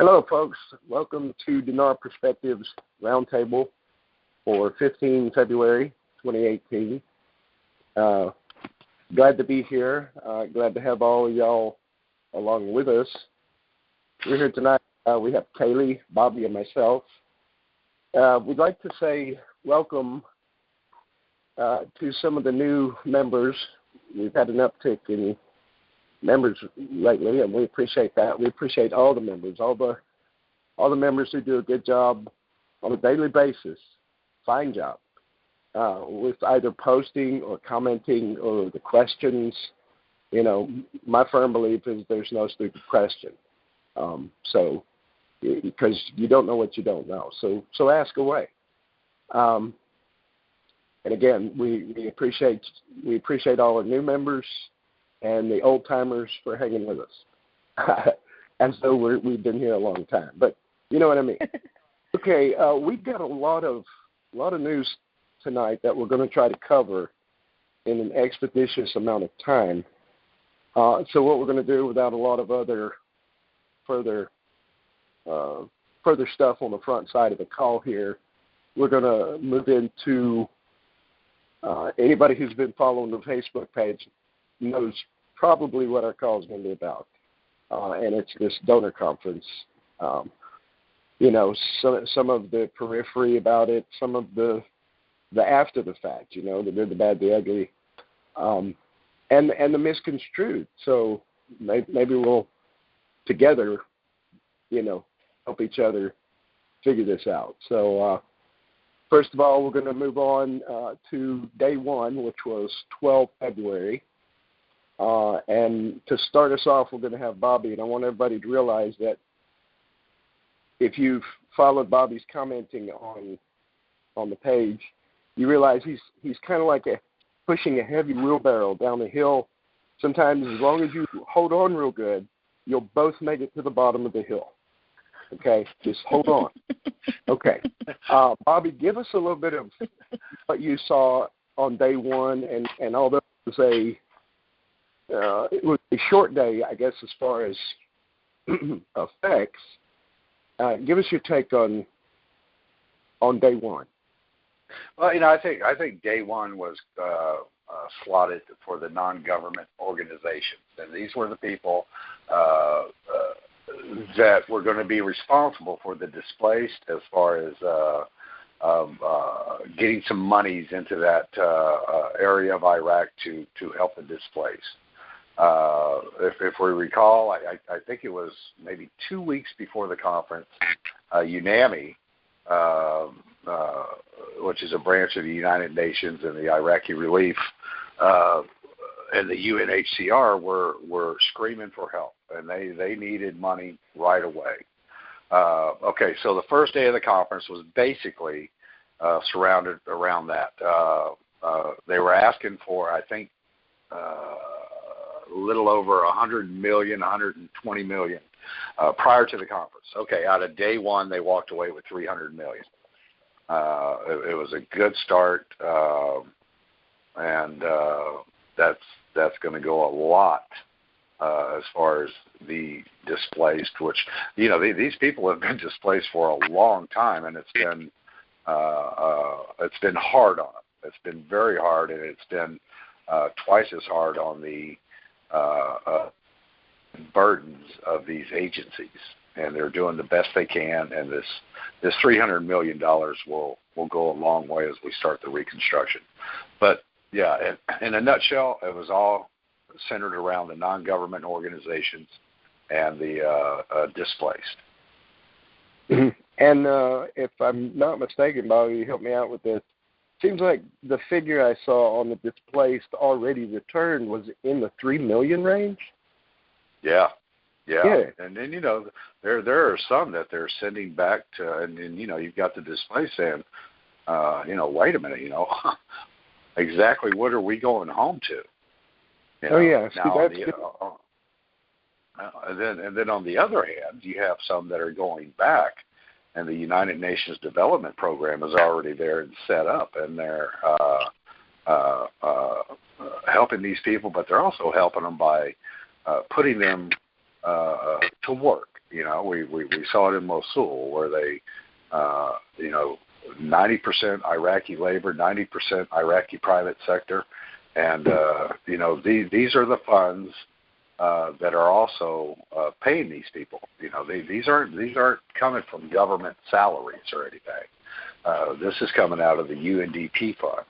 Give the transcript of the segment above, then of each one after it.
Hello, folks. Welcome to Dinar Perspectives Roundtable for 15 February 2018. Glad to be here. Glad to have all of y'all along with us. We're here tonight. We have Kaleigh, Bobby, and myself. We'd like to say welcome to some of the new members. We've had an uptick in members lately, and we appreciate that. We appreciate all the members, all the members who do a good job on a daily basis. Fine job with either posting or commenting or the questions. You know, my firm belief is there's no stupid question. So because you don't know what you don't know, so ask away. And again, we appreciate all our new members and the old timers for hanging with us. And so we've been here a long time, but you know what I mean. Okay, we've got a lot of news tonight that we're going to try to cover in an expeditious amount of time. So what we're going to do, without a lot of other further stuff on the front side of the call here, we're going to move into anybody who's been following the Facebook page knows probably what our call is going to be about, and it's this donor conference. You know, some of the periphery about it, some of the after the fact, you know, the good, the bad, the ugly, and the misconstrued. So maybe we'll together, you know, help each other figure this out. So first of all, we're going to move on to day one, which was 12 February. And to start us off, we're going to have Bobby, and I want everybody to realize that if you've followed Bobby's commenting on the page, you realize he's kind of like pushing a heavy wheelbarrow down the hill. Sometimes, as long as you hold on real good, you'll both make it to the bottom of the hill. Okay, just hold on. Okay, Bobby, give us a little bit of what you saw on day one, and although it was a short day, I guess, as far as effects. Give us your take on day one. Well, you know, I think day one was slotted for the non-government organizations, and these were the people that were going to be responsible for the displaced, as far as getting some monies into that area of Iraq to help the displaced. If we recall, I think it was maybe 2 weeks before the conference, UNAMI, which is a branch of the United Nations and the Iraqi Relief, and the UNHCR were screaming for help, and they needed money right away. Okay, so the first day of the conference was basically surrounded around that. They were asking for, I think, a little over 100 million, 120 million prior to the conference. Okay, out of day one, they walked away with 300 million. It was a good start, and that's going to go a lot as far as the displaced, which, you know, these people have been displaced for a long time, and it's been hard on them. It's been very hard, and it's been twice as hard on the burdens of these agencies, and they're doing the best they can. And this $300 million will go a long way as we start the reconstruction. But yeah, in a nutshell, it was all centered around the non-government organizations and the displaced. And if I'm not mistaken, Bobby, help me out with this. Seems like the figure I saw on the displaced already returned was in the 3 million range. Yeah. And then, you know, there are some that they're sending back to, and you know, you've got the displaced saying, you know, wait a minute, you know, exactly what are we going home to? You know, yeah. And then on the other hand, you have some that are going back, and the United Nations Development Program is already there and set up, and they're helping these people, but they're also helping them by putting them to work. You know, we saw it in Mosul where they, 90% Iraqi labor, 90% Iraqi private sector, and these are the funds that are also paying these people. You know, these aren't coming from government salaries or anything. This is coming out of the UNDP fund,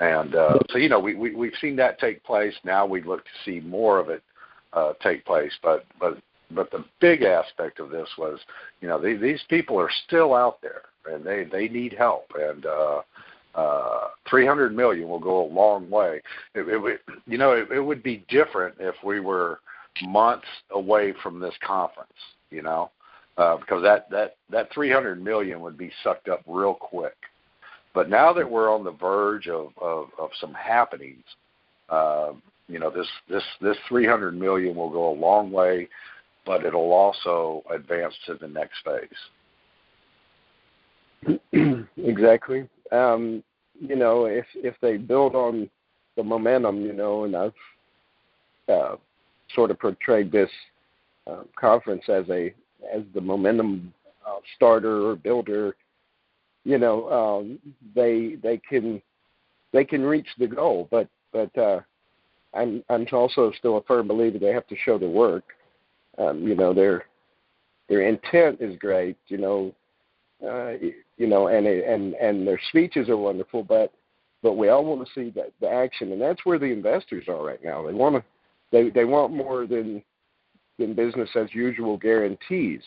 and so we've seen that take place. Now we look to see more of it take place, but the big aspect of this was, these people are still out there and they need help, and $300 million will go a long way. It would be different if we were months away from this conference, because that $300 million would be sucked up real quick. But now that we're on the verge of some happenings, this $300 million will go a long way, but it'll also advance to the next phase. Exactly. If they build on the momentum, and I've sort of portrayed this conference as the momentum starter or builder, they can reach the goal, but I'm also still a firm believer they have to show the work. Their intent is great, and their speeches are wonderful, but we all want to see the action, and that's where the investors are right now. They want more than business as usual guarantees,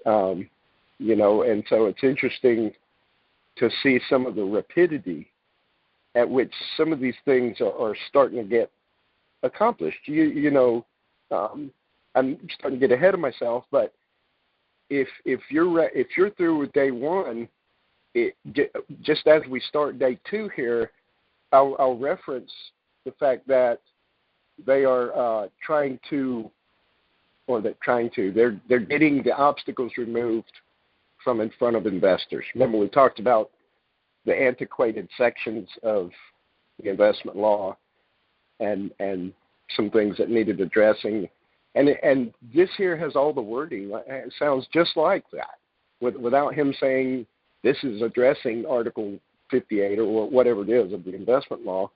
and so it's interesting to see some of the rapidity at which some of these things are starting to get accomplished. I'm starting to get ahead of myself, but if you're through with day one, just as we start day two here, I'll reference the fact that they are they're getting the obstacles removed from in front of investors. Remember, we talked about the antiquated sections of the investment law and some things that needed addressing. And this here has all the wording. It sounds just like that, without him saying this is addressing Article 58 or whatever it is of the investment law.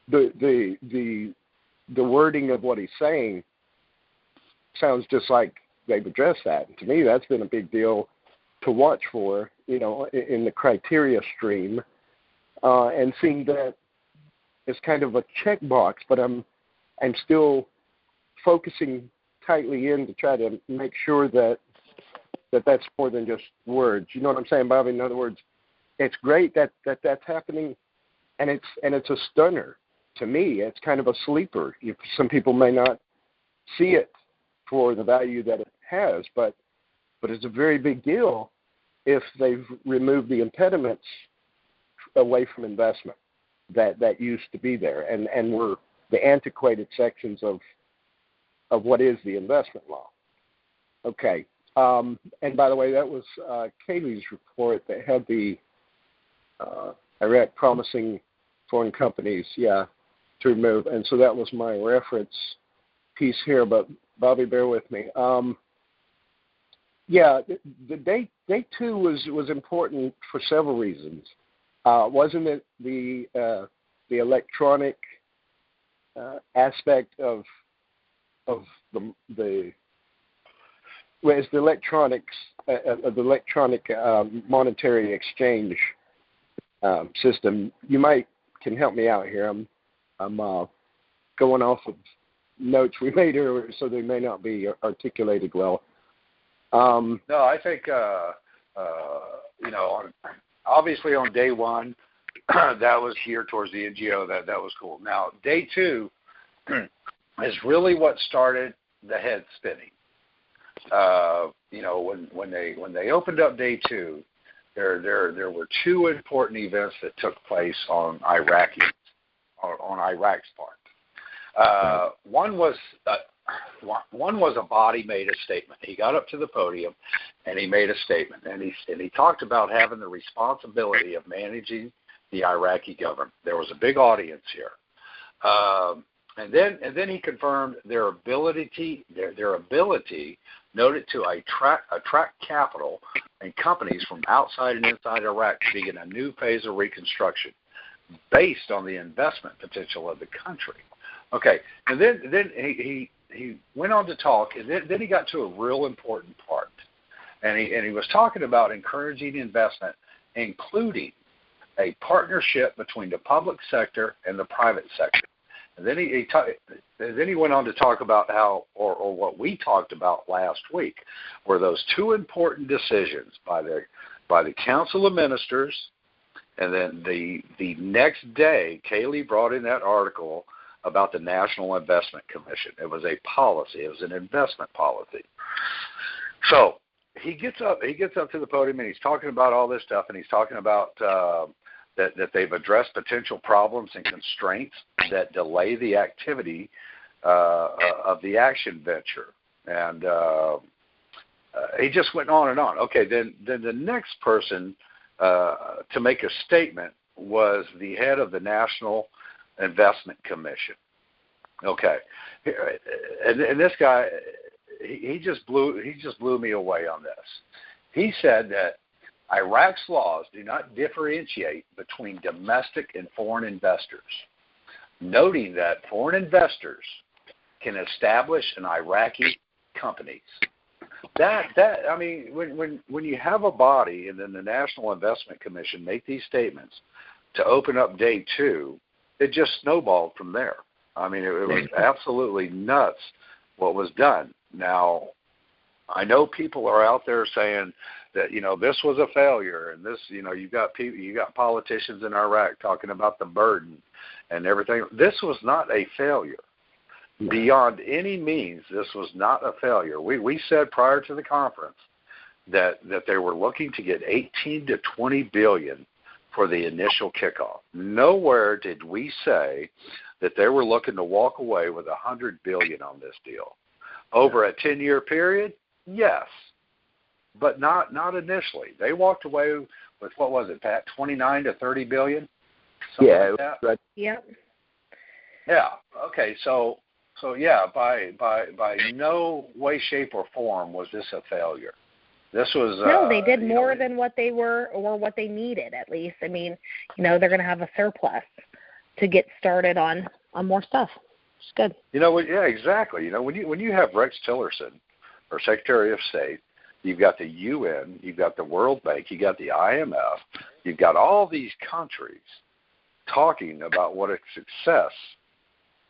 The wording of what he's saying sounds just like they've addressed that. And to me, that's been a big deal to watch for, in the criteria stream, and seeing that it's kind of a checkbox, but I'm still focusing tightly in to try to make sure that that's more than just words. You know what I'm saying, Bobby? In other words, it's great that that's happening, and it's a stunner to me. It's kind of a sleeper. Some people may not see it for the value that it has, but it's a very big deal if they've removed the impediments away from investment that used to be there, and were the antiquated sections of what is the investment law. Okay. And by the way, that was Kaleigh's report that had the Iraq promising foreign companies, to remove. And so that was my reference piece here. But Bobby, bear with me. The day two was important for several reasons. Wasn't it the electronic aspect of the electronics of the electronic monetary exchange system? You can help me out here. I'm going off of notes we made earlier, so they may not be articulated well. No, I think obviously on day one, that was here towards the NGO. That was cool. Now day two is really what started the head spinning. When they opened up day two, there were two important events that took place on Iraq's part. One was a body made a statement. He got up to the podium and he made a statement, and he talked about having the responsibility of managing the Iraqi government. There was a big audience here. And then he confirmed their ability noted to attract capital and companies from outside and inside Iraq to begin a new phase of reconstruction based on the investment potential of the country. Okay, and then he went on to talk, and then he got to a real important part, and he was talking about encouraging investment, including a partnership between the public sector and the private sector. And then he went on to talk about how, or what we talked about last week, were those two important decisions by the Council of Ministers, and then the next day, Kaleigh brought in that article about the National Investment Commission. It was a policy. It was an investment policy. So he gets up to the podium and he's talking about all this stuff, and he's talking about that they've addressed potential problems and constraints that delay the activity of the action venture. And he just went on and on. Okay, then the next person to make a statement was the head of the National Investment Commission. Okay, and this guy, he just blew me away on this. He said that Iraq's laws do not differentiate between domestic and foreign investors, noting that foreign investors can establish an Iraqi companies. I mean, when you have a body and then the National Investment Commission make these statements to open up day two, it just snowballed from there. I mean, it was absolutely nuts what was done. Now, I know people are out there saying that, this was a failure, and this, you got politicians in Iraq talking about the burden and everything. This was not a failure. Beyond any means, this was not a failure. We said prior to the conference that they were looking to get 18 to 20 billion for the initial kickoff. Nowhere did we say that they were looking to walk away with 100 billion on this deal. Over a 10-year period, yes, but not initially. They walked away with, what was it, Pat, 29 to 30 billion? Yeah. Like that? Right. Yep. Yeah. Okay. So yeah, by no way, shape, or form was this a failure. This was no. They did more than what they were or what they needed. At least, I mean, they're going to have a surplus to get started on more stuff. It's good. Yeah, exactly. When you have Rex Tillerson, or Secretary of State, you've got the UN, you've got the World Bank, you got the IMF, you've got all these countries talking about what a success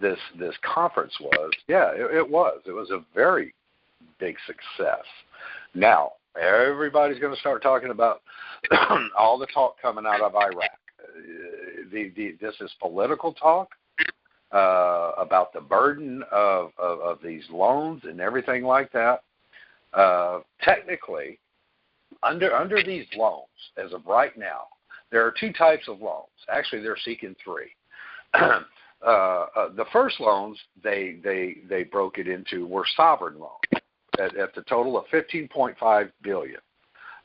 this conference was. Yeah, it was. It was a very big success. Now, everybody's going to start talking about all the talk coming out of Iraq. This is political talk about the burden of these loans and everything like that. Technically, under these loans, as of right now, there are two types of loans. Actually, they're seeking three. The first loans they broke it into were sovereign loans at the total of $15.5 billion.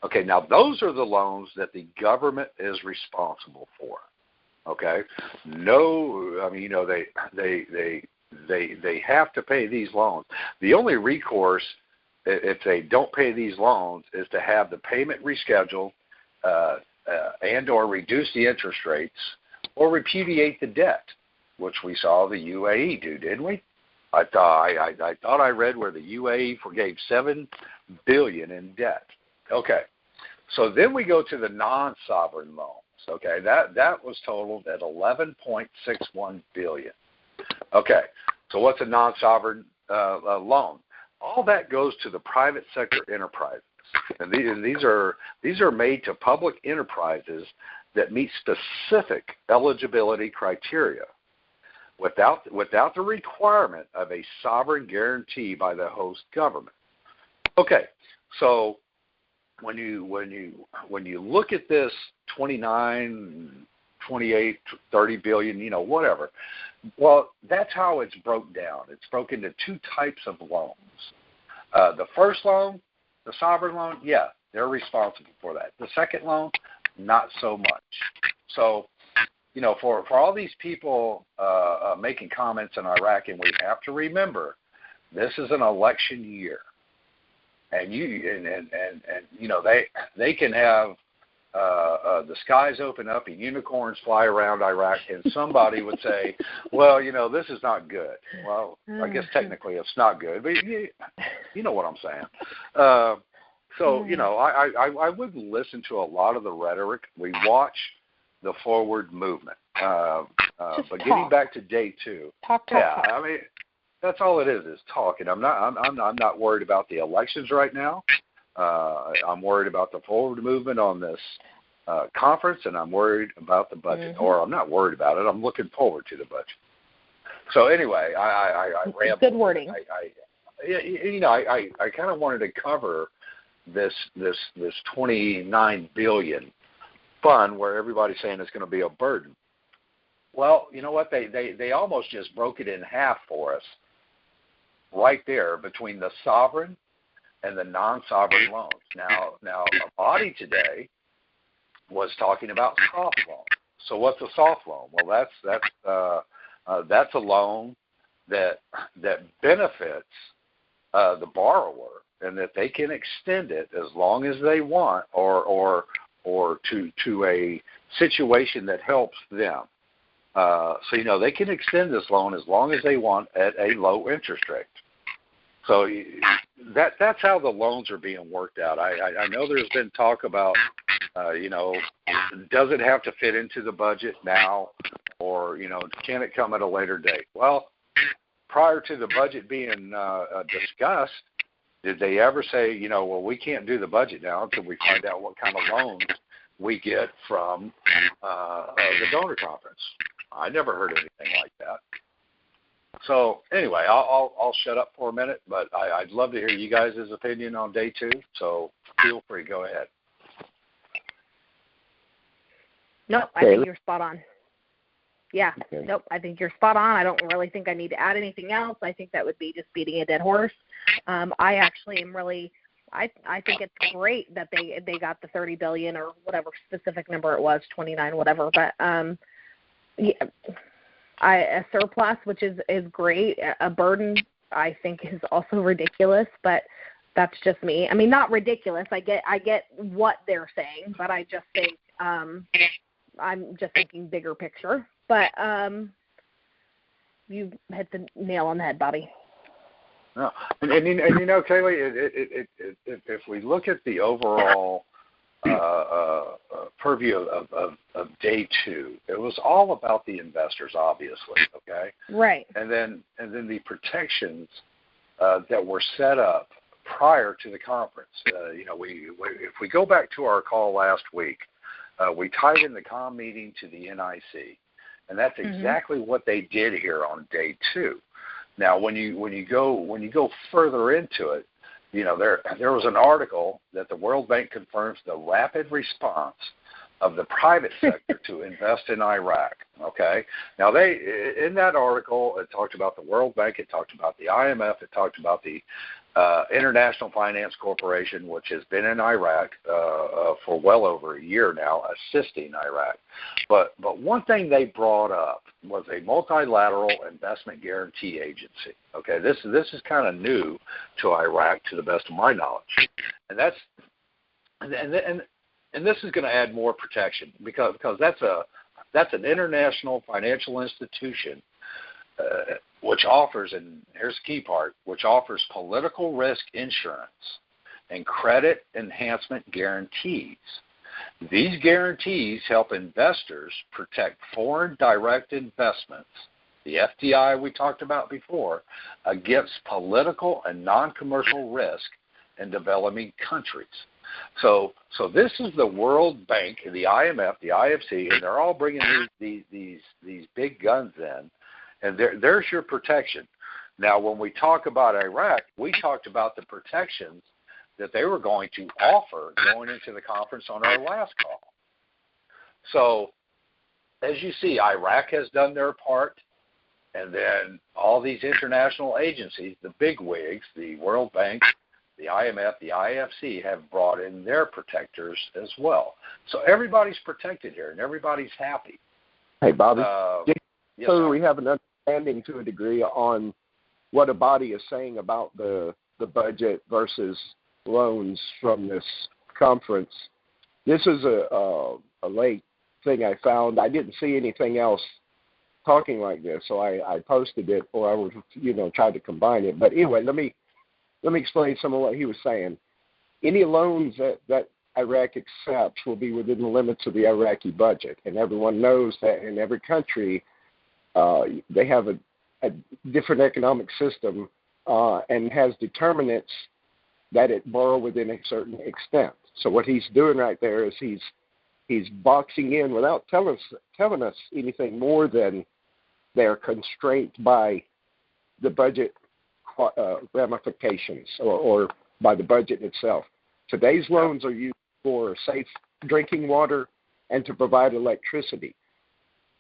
Okay, now those are the loans that the government is responsible for. Okay, no, I mean, they have to pay these loans. The only recourse if they don't pay these loans is to have the payment rescheduled and or reduce the interest rates or repudiate the debt, which we saw the UAE do, didn't we? I thought I read where the UAE forgave $7 billion in debt. Okay, so then we go to the non-sovereign loans. Okay, that was totaled at $11.61 billion. Okay, so what's a non-sovereign loan? All that goes to the private sector enterprises, and these are made to public enterprises that meet specific eligibility criteria, without the requirement of a sovereign guarantee by the host government. Okay, so when you look at this 29, 28, 30 billion, whatever, well, that's how it's broke down. It's broken into two types of loans. The first loan, the sovereign loan, yeah, they're responsible for that. The second loan, not so much. So, for all these people making comments in Iraq, and we have to remember, this is an election year, and they can have the skies open up and unicorns fly around Iraq, and somebody would say, well, this is not good. Well, I guess technically it's not good, but you know what I'm saying. I wouldn't listen to a lot of the rhetoric. We watch the forward movement. But getting back to day 2, talk. I mean, that's all it is talking. I'm not worried about the elections right now. I'm worried about the forward movement on this conference, and I'm worried about the budget. Mm-hmm. Or I'm not worried about it. I'm looking forward to the budget. So anyway, I rambled. Good wording. I kind of wanted to cover this $29 billion fund where everybody's saying it's going to be a burden. Well, you know what? They almost just broke it in half for us right there between the sovereign and the non-sovereign loans. Now, a body today was talking about soft loans. So what's a soft loan? Well, that's a loan that benefits the borrower, and that they can extend it as long as they want, or to a situation that helps them. So they can extend this loan as long as they want at a low interest rate. So that's how the loans are being worked out. I know there's been talk about, does it have to fit into the budget now, or can it come at a later date? Well, prior to the budget being discussed, did they ever say, well, we can't do the budget now until we find out what kind of loans we get from the donor conference? I never heard anything like that. So anyway, I'll shut up for a minute, but I'd love to hear you guys' opinion on day 2. So feel free, go ahead. Nope, I think you're spot on. Yeah, okay. Nope, I think you're spot on. I don't really think I need to add anything else. I think that would be just beating a dead horse. I actually am really, I think it's great that they got the $30 billion or whatever specific number it was, 29, whatever. But a surplus, which is great. A burden, I think, is also ridiculous. But that's just me. I mean, not ridiculous. I get what they're saying, but I just think I'm just thinking bigger picture. But you hit the nail on the head, Bobby. No, and Kaleigh, if we look at the overall purview of day 2, it was all about the investors, obviously. Okay. Right. And then the protections that were set up prior to the conference. If we go back to our call last week, we tied in the comm meeting to the NIC. And that's exactly what they did here on day 2. Now, when you go further into it, there was an article that the World Bank confirms the rapid response of the private sector to invest in Iraq. Okay. Now, in that article, it talked about the World Bank, it talked about the IMF, it talked about the International Finance Corporation, which has been in Iraq for well over a year now, assisting Iraq. But one thing they brought up was a multilateral investment guarantee agency. Okay, this is kind of new to Iraq, to the best of my knowledge, and this is going to add more protection because that's an international financial institution. Which offers, and here's the key part, which offers political risk insurance and credit enhancement guarantees. These guarantees help investors protect foreign direct investments, the FDI we talked about before, against political and non-commercial risk in developing countries. So this is the World Bank, the IMF, the IFC, and they're all bringing these big guns in. And there's your protection. Now, when we talk about Iraq, we talked about the protections that they were going to offer going into the conference on our last call. So, as you see, Iraq has done their part, and then all these international agencies, the big wigs, the World Bank, the IMF, the IFC, have brought in their protectors as well. So everybody's protected here, and everybody's happy. Hey, Bobby. Yes, so we have an understanding to a degree on what a body is saying about the budget versus loans from this conference. This is a late thing I found. I didn't see anything else talking like this, so I posted it, or I was, tried to combine it. But anyway, let me explain some of what he was saying. Any loans that Iraq accepts will be within the limits of the Iraqi budget, and everyone knows that in every country they have a different economic system and has determinants that it borrow within a certain extent. So what he's doing right there is he's boxing in without telling us anything more than they're constrained by the budget ramifications or by the budget itself. Today's loans are used for safe drinking water and to provide electricity.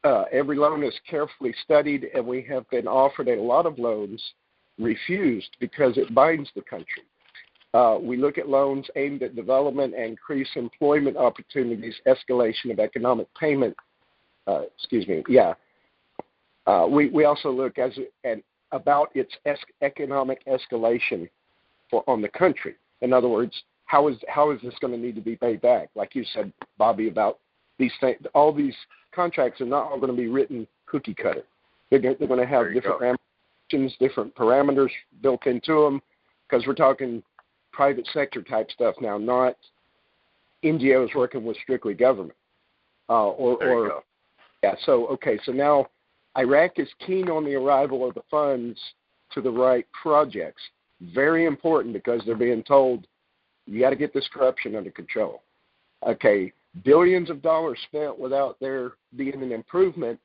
Every loan is carefully studied, and we have been offered a lot of loans refused because it binds the country. We look at loans aimed at development and increase employment opportunities, escalation of economic payment. We also look at about its economic escalation on the country. In other words, how is this going to need to be paid back? Like you said, Bobby, about these things, all these contracts are not all going to be written cookie cutter. They're going to have different ramifications, different parameters built into them, because we're talking private sector type stuff now, not NGOs working with strictly government. So now Iraq is keen on the arrival of the funds to the right projects. Very important, because they're being told, you got to get this corruption under control. Okay, billions of dollars spent without there being an improvement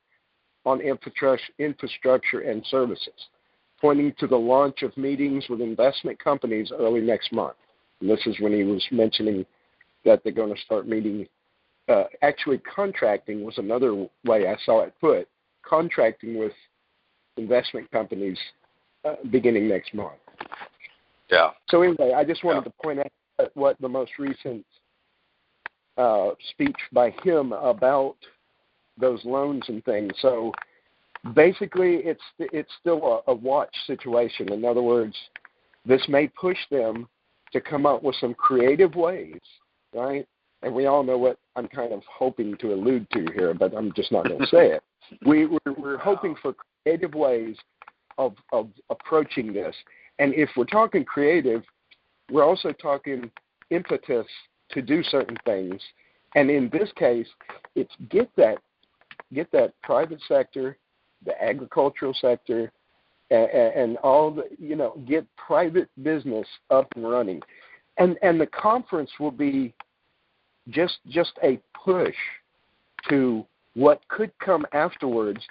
on infrastructure and services, pointing to the launch of meetings with investment companies early next month. And this is when he was mentioning that they're going to start meeting. Actually, contracting was another way I saw it put, contracting with investment companies beginning next month. Yeah. So anyway, I just wanted to point out what the most recent speech by him about those loans and things. So basically, it's still a watch situation. In other words, this may push them to come up with some creative ways, right? And we all know what I'm kind of hoping to allude to here, but I'm just not going to say it. We're hoping for creative ways of approaching this. And if we're talking creative, we're also talking impetus to do certain things. And in this case, it's get that private sector, the agricultural sector, and all the, get private business up and running. And the conference will be just a push to what could come afterwards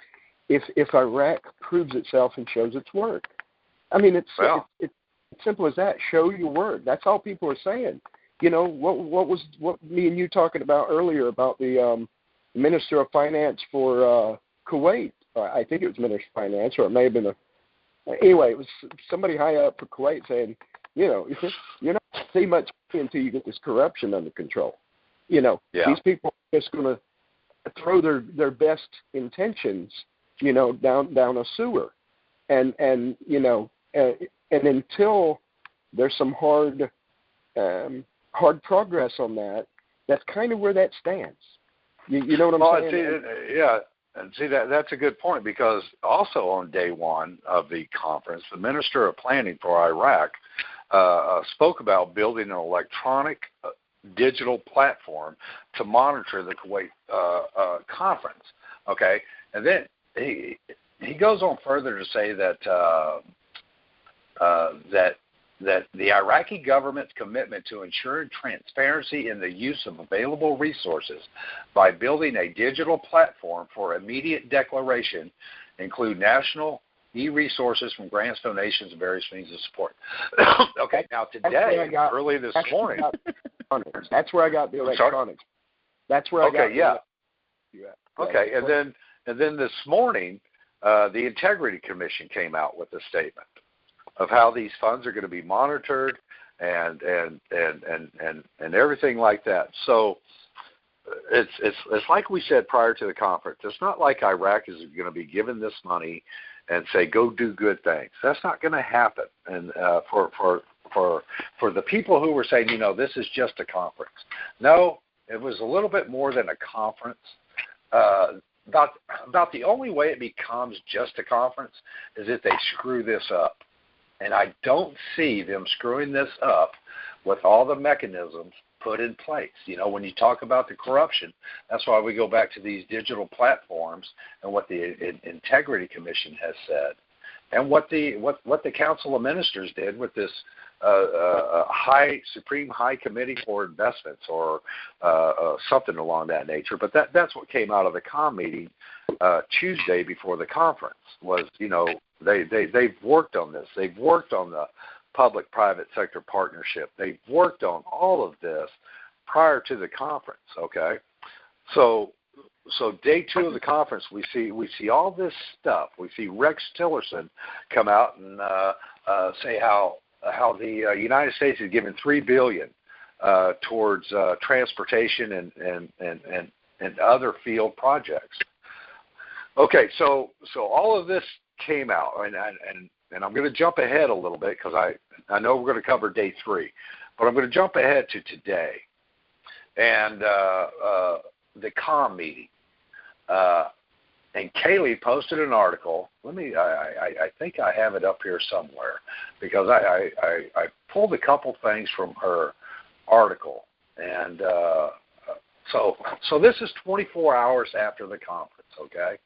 if Iraq proves itself and shows its work. I mean, it's simple as that. Show your work. That's all people are saying. What me and you talking about earlier about the Minister of Finance for Kuwait. I think it was Minister of Finance, or it may have been anyway, it was somebody high up for Kuwait saying, you're not going to see much until you get this corruption under control. These people are just going to throw their best intentions, down a sewer, and until there's some hard progress on that, that's kind of where that stands. You know what I'm saying? And see that's a good point, because also on day one of the conference, the Minister of Planning for Iraq spoke about building an electronic digital platform to monitor the Kuwait conference. Okay, and then he goes on further to say that that the Iraqi government's commitment to ensuring transparency in the use of available resources by building a digital platform for immediate declaration include national e-resources from grants, donations, and various means of support. Okay, now today, early this morning. That's where I got the electronics. That's where I got Okay, and then this morning, the Integrity Commission came out with a statement of how these funds are going to be monitored and everything like that. So it's like we said prior to the conference. It's not like Iraq is going to be given this money and say go do good things. That's not going to happen. And for the people who were saying, this is just a conference. No, it was a little bit more than a conference. About the only way it becomes just a conference is if they screw this up. And I don't see them screwing this up with all the mechanisms put in place. When you talk about the corruption, that's why we go back to these digital platforms and what the Integrity Commission has said, and what the Council of Ministers did with this Supreme High Committee for Investments, or something along that nature. But that's what came out of the COM meeting Tuesday before the conference. Was they've worked on this. They've worked on the public-private sector partnership. They've worked on all of this prior to the conference. Okay, so day 2 of the conference, we see all this stuff. We see Rex Tillerson come out and say how the United States is giving $3 billion towards transportation and other field projects. Okay, so all of this came out, and I'm going to jump ahead a little bit because I know we're going to cover day 3, but I'm going to jump ahead to today and the COM meeting. And Kaleigh posted an article. I think I have it up here somewhere because I pulled a couple things from her article, and so this is 24 hours after the conference. Okay.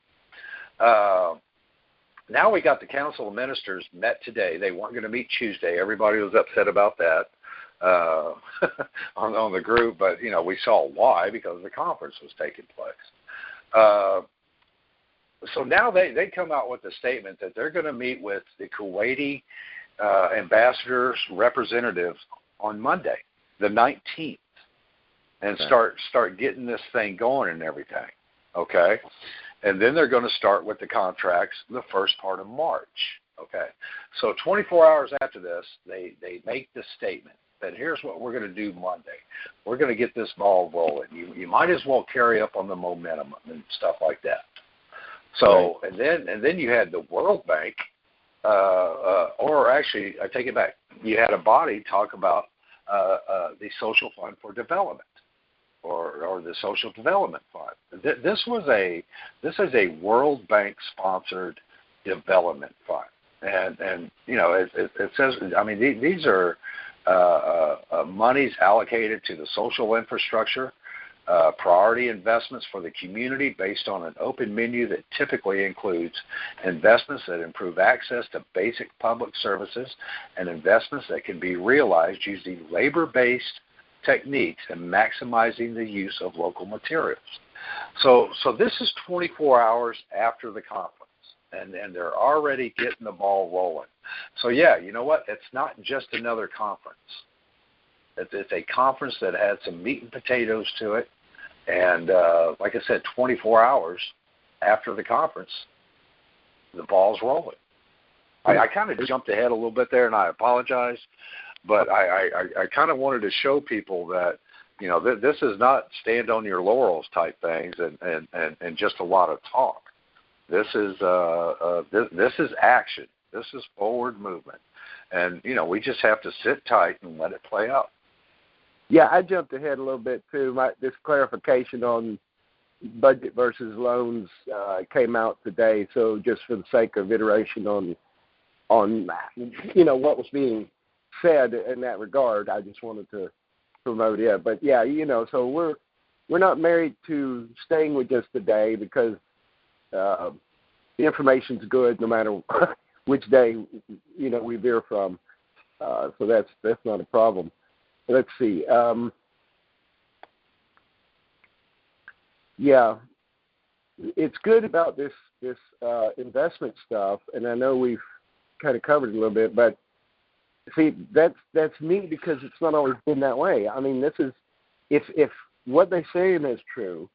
Now we got the Council of Ministers met today. They weren't going to meet Tuesday. Everybody was upset about that on the group, but we saw why, because the conference was taking place. So now they come out with a statement that they're going to meet with the Kuwaiti ambassador's representatives on Monday, the 19th, and start getting this thing going and everything. Okay. And then they're going to start with the contracts the first part of March. Okay. So 24 hours after this, they make the statement that here's what we're going to do Monday. We're going to get this ball rolling. You might as well carry up on the momentum and stuff like that. So, right. and then you had the World Bank, or actually, I take it back. You had a body talk about the Social Fund for Development, or the Social Development Fund. This is a World Bank sponsored development fund, and it says, I mean, these are monies allocated to the social infrastructure, priority investments for the community based on an open menu that typically includes investments that improve access to basic public services and investments that can be realized using labor-based techniques and maximizing the use of local materials. So this is 24 hours after the conference, and they're already getting the ball rolling. So, yeah, you know what? It's not just another conference. It's a conference that had some meat and potatoes to it. And like I said, 24 hours after the conference, the ball's rolling. I kind of jumped ahead a little bit there, and I apologize. But I kind of wanted to show people that, this is not stand on your laurels type things and just a lot of talk. This is this is action. This is forward movement. And, we just have to sit tight and let it play out. Yeah, I jumped ahead a little bit, too. This clarification on budget versus loans came out today. So just for the sake of iteration on what was being said in that regard, I just wanted to promote it. But, yeah, so we're not married to staying with just the day because the information's good no matter which day, we veer from. So that's not a problem. Let's see. Yeah, it's good about this investment stuff, and I know we've kind of covered it a little bit, but see, that's neat because it's not always been that way. I mean, this is if what they're saying is true,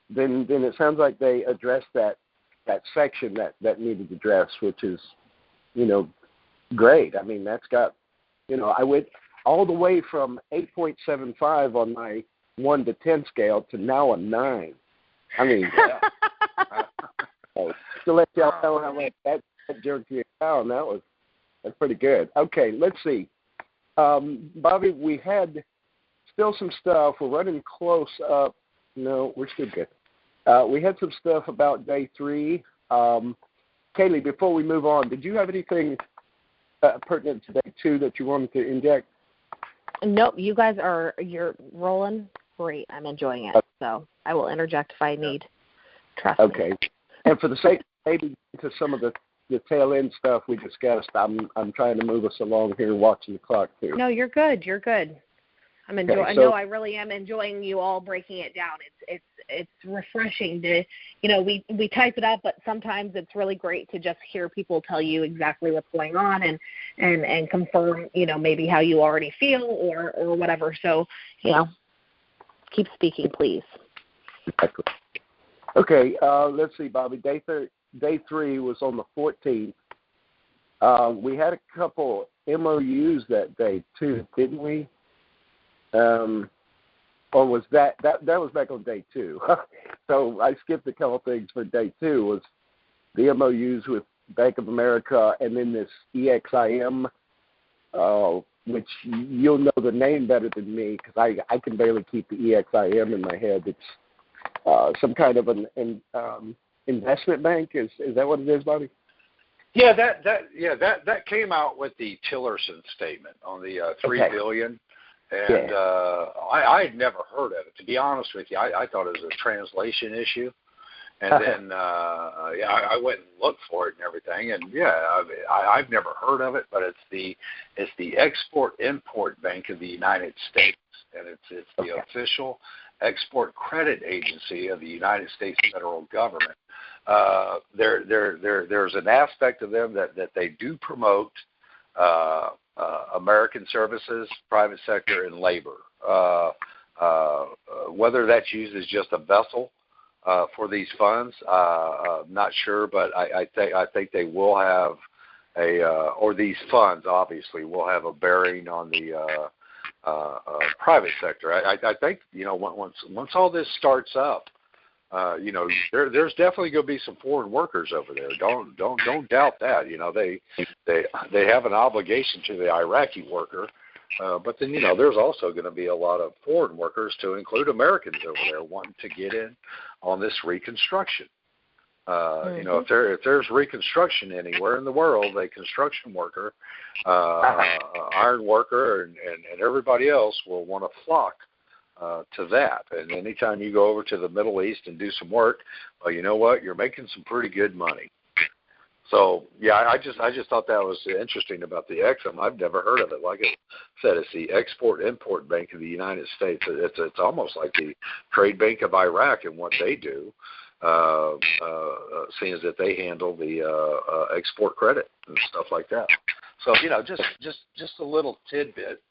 then it sounds like they addressed that section that needed addressed, which is great. I mean, that's got I went all the way from 8.75 on my 1 to 10 scale to now a 9. I mean, to let y'all know how much that jerked you down, that's pretty good. Okay, let's see. Bobby, we had still some stuff. We're running close up. No, we're still good. We had some stuff about day 3. Kaleigh, before we move on, did you have anything pertinent to day 2 that you wanted to inject? Nope, you're rolling great. I'm enjoying it. So I will interject if I need. Trust me. Okay. And for the sake of maybe to some of the tail end stuff we discussed, I'm trying to move us along here, watching the clock too. No, you're good. You're good. I'm enjoying. Okay, so, I really am enjoying you all breaking it down. It's refreshing to, we type it up, but sometimes it's really great to just hear people tell you exactly what's going on and confirm, maybe how you already feel or whatever. So, keep speaking, please. Exactly. Okay, let's see, Bobby. Day 3 was on the 14th. We had a couple MOUs that day too, didn't we? Or was that was back on day 2? So I skipped a couple things for day 2. Was the MOUs with Bank of America and then this EXIM, which you'll know the name better than me because I can barely keep the EXIM in my head. It's some kind of an investment bank. Is that what it is, Bobby? Yeah, that came out with the Tillerson statement on the $3 billion. And I had never heard of it. To be honest with you, I thought it was a translation issue. And then I went and looked for it and everything. And I've never heard of it, but it's the Export-Import Bank of the United States, and it's the official export credit agency of the United States federal government. There's an aspect of them that they do promote American services, private sector, and labor. Whether that's used as just a vessel for these funds, I'm not sure, but I think they will have or these funds obviously will have a bearing on the private sector. I think once all this starts up, there's definitely going to be some foreign workers over there. Don't doubt that. They have an obligation to the Iraqi worker, but then there's also going to be a lot of foreign workers, to include Americans over there, wanting to get in on this reconstruction. If there's reconstruction anywhere in the world, a construction worker, iron worker, and everybody else will want to flock to that. And anytime you go over to the Middle East and do some work, well, you know what? You're making some pretty good money. So, I just thought that was interesting about the EXIM. I've never heard of it. Like I said, it's the Export-Import Bank of the United States. It's almost like the Trade Bank of Iraq and what they do, seeing as that they handle the export credit and stuff like that. So, just a little tidbit.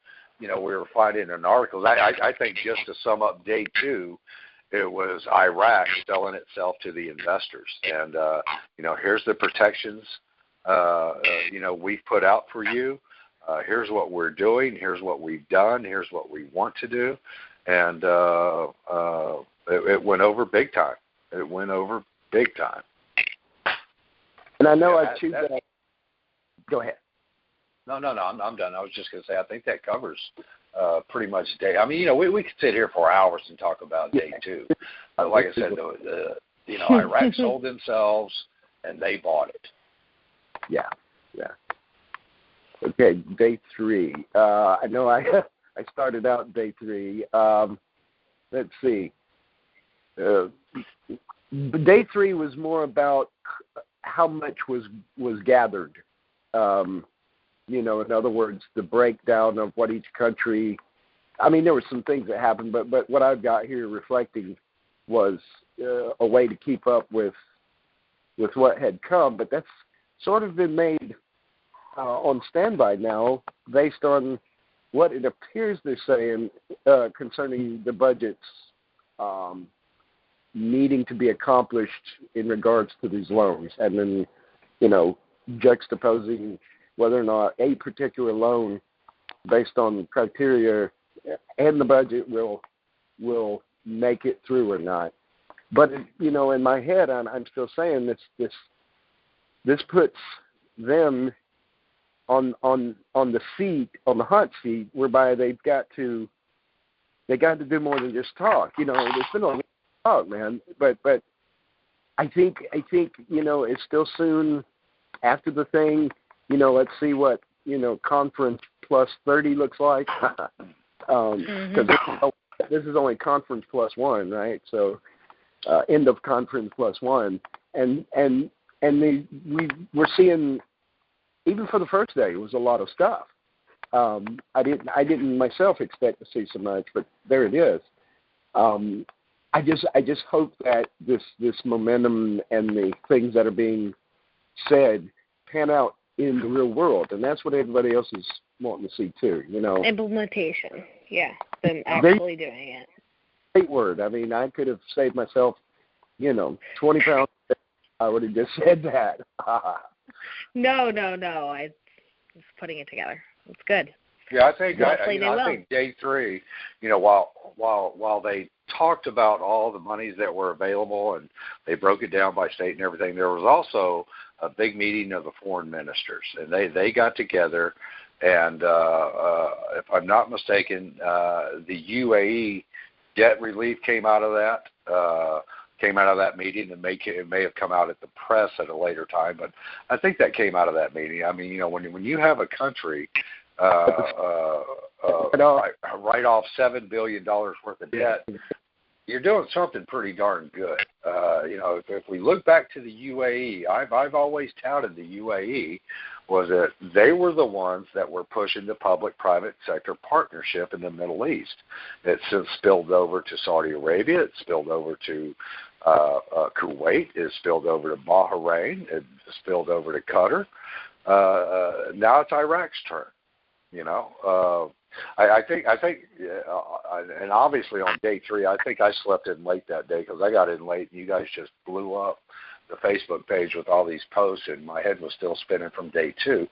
We were finding an article. I think just to sum up day 2, it was Iraq selling itself to the investors. And, here's the protections, we've put out for you. Here's what we're doing. Here's what we've done. Here's what we want to do. And it went over big time. It went over big time. And I know I chewed that. Go ahead. No, I'm done. I was just going to say, I think that covers pretty much day. I mean, we could sit here for hours and talk about day 2. Like I said, Iraq sold themselves and they bought it. Yeah. Okay, day 3. I know I started out day 3. Let's see. Day 3 was more about how much was gathered. In other words, the breakdown of what each country. I mean, there were some things that happened, but what I've got here reflecting was a way to keep up with what had come. But that's sort of been made on standby now, based on what it appears they're saying concerning the budgets needing to be accomplished in regards to these loans, and then juxtaposing whether or not a particular loan based on criteria and the budget will will make it through or not. But in my head, I'm still saying this puts them on the seat, on the hot seat, whereby they got to do more than just talk. There's been a lot of talk, man, but I think it's still soon after the thing. Let's see what conference plus 30 looks like, because this is only conference plus 1, right? So end of conference plus 1, and we're seeing, even for the first day, it was a lot of stuff. I didn't myself expect to see so much, but there it is. I just hope that this momentum and the things that are being said pan out in the real world, and that's what everybody else is wanting to see too. Implementation, yeah, them actually doing it. Great word. I mean, I could have saved myself, 20 pounds. I would have just said that. No. I was putting it together. It's good. Yeah, I think day 3, while they talked about all the monies that were available and they broke it down by state and everything, there was also a big meeting of the foreign ministers, and they got together, and if I'm not mistaken, the UAE debt relief came out of that meeting, and it may have come out at the press at a later time, but I think that came out of that meeting. I mean, when you have a country write off $7 billion worth of debt, you're doing something pretty darn good. If we look back to the UAE, I've always touted the UAE was that they were the ones that were pushing the public-private sector partnership in the Middle East. It's spilled over to Saudi Arabia. It's spilled over to Kuwait. It's spilled over to Bahrain. It spilled over to Qatar. Now it's Iraq's turn. I think, and obviously on day 3, I think I slept in late that day because I got in late and you guys just blew up the Facebook page with all these posts, and my head was still spinning from day 2.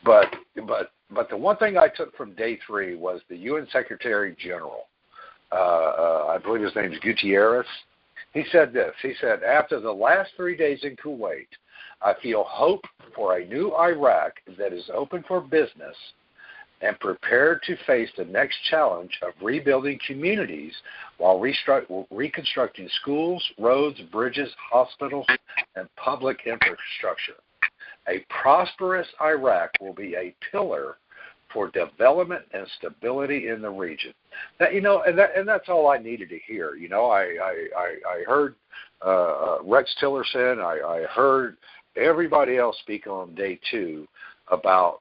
But the one thing I took from day 3 was the UN Secretary General. I believe his name is Gutierrez. He said this. He said, after the last 3 days in Kuwait, I feel hope for a new Iraq that is open for business and prepared to face the next challenge of rebuilding communities while reconstructing schools, roads, bridges, hospitals, and public infrastructure. A prosperous Iraq will be a pillar for development and stability in the region. And that's all I needed to hear. I heard Rex Tillerson. I heard everybody else speak on day 2 about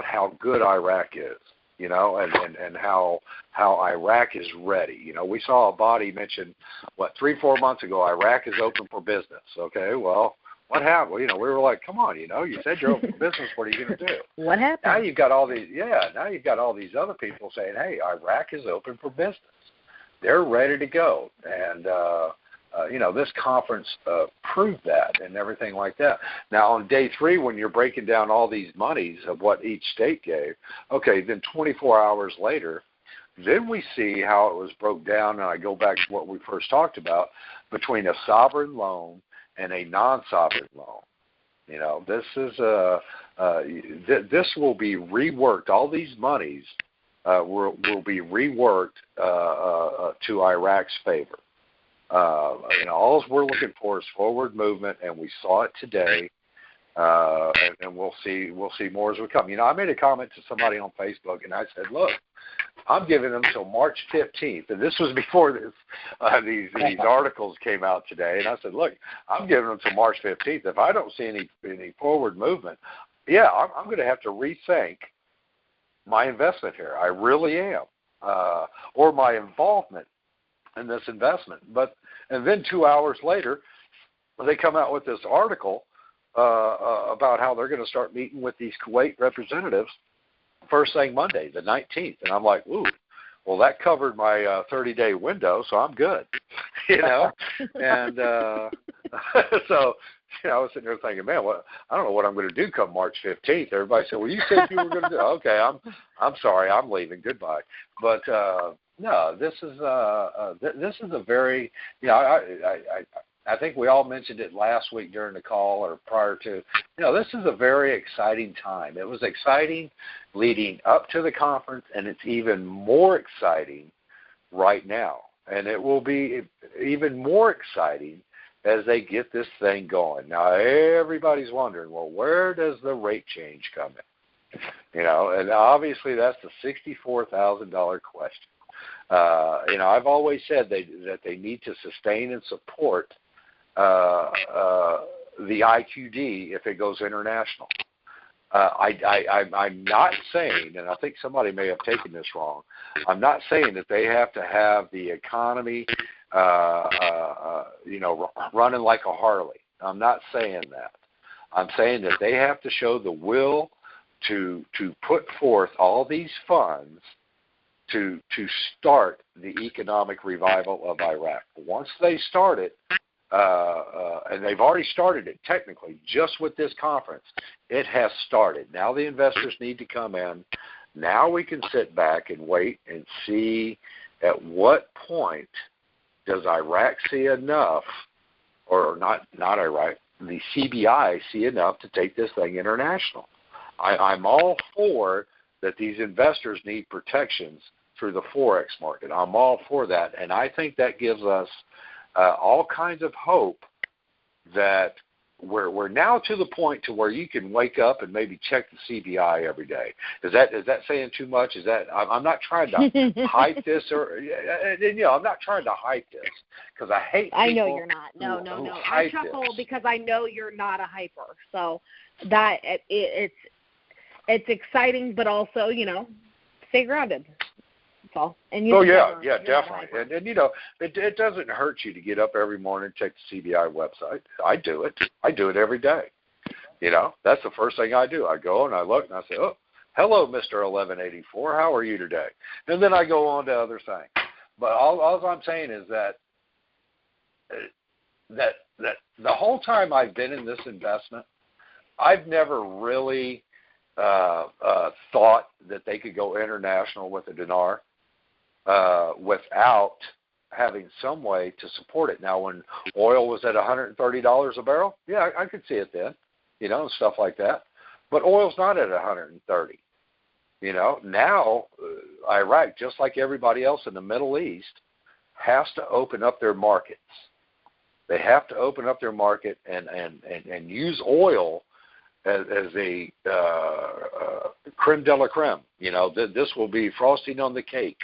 how good Iraq is, and how Iraq is ready. We saw a body mention, 3-4 months ago, Iraq is open for business. Okay, well, what happened? We were like, come on, you said you're open for business. What are you going to do? What happened? Now you've got all these other people saying, hey, Iraq is open for business. They're ready to go. And, this conference proved that and everything like that. Now, on day 3, when you're breaking down all these monies of what each state gave, okay, then 24 hours later, then we see how it was broke down, and I go back to what we first talked about, between a sovereign loan and a non-sovereign loan. This is this will be reworked. All these monies will be reworked to Iraq's favor. All we're looking for is forward movement, and we saw it today, and we'll see more as we come. I made a comment to somebody on Facebook, and I said, look, I'm giving them till March 15th, and this was before these articles came out today, and I said, look, I'm giving them till March 15th. If I don't see any forward movement, I'm going to have to rethink my investment here. I really am, or my involvement in this investment. And then 2 hours later, they come out with this article about how they're going to start meeting with these Kuwait representatives first thing Monday, the 19th. And I'm like, ooh, well, that covered my 30-day window, so I'm good, And I was sitting there thinking, man, I don't know what I'm going to do come March 15th. Everybody said, well, you said you were going to do. Okay, I'm sorry, I'm leaving. Goodbye. But no, this is a very, I think we all mentioned it last week during the call or prior to. This is a very exciting time. It was exciting leading up to the conference, and it's even more exciting right now. And it will be even more exciting as they get this thing going. Now, everybody's wondering, well, where does the rate change come in? And obviously that's the $64,000 question. I've always said that they need to sustain and support the IQD if it goes international. I'm not saying, and I think somebody may have taken this wrong, I'm not saying that they have to have the economy, running like a Harley. I'm not saying that. I'm saying that they have to show the will to put forth all these funds to start the economic revival of Iraq. Once they start it, and they've already started it technically just with this conference, it has started. Now the investors need to come in. Now we can sit back and wait and see at what point does Iraq see enough, or not Iraq, the CBI see enough to take this thing international. I'm all for that these investors need protections through the Forex market. I'm all for that, and I think that gives us all kinds of hope that we're now to the point to where you can wake up and maybe check the CBI every day. Is that saying too much? Is that I'm not trying to hype this, or I'm not trying to hype this because I hate people. I know you're not. No. I chuckle because I know you're not a hyper. So that it's exciting, but also stay grounded. All. And definitely. And it doesn't hurt you to get up every morning and check the CBI website. I do it. I do it every day. That's the first thing I do. I go and I look and I say, oh, hello, Mr. 1184. How are you today? And then I go on to other things. But all I'm saying is that the whole time I've been in this investment, I've never really thought that they could go international with a dinar without having some way to support it. Now, when oil was at $130 a barrel, yeah, I could see it then, stuff like that. But oil's not at 130. Now Iraq, just like everybody else in the Middle East, has to open up their markets. They have to open up their market and use oil as a creme de la creme. This will be frosting on the cake,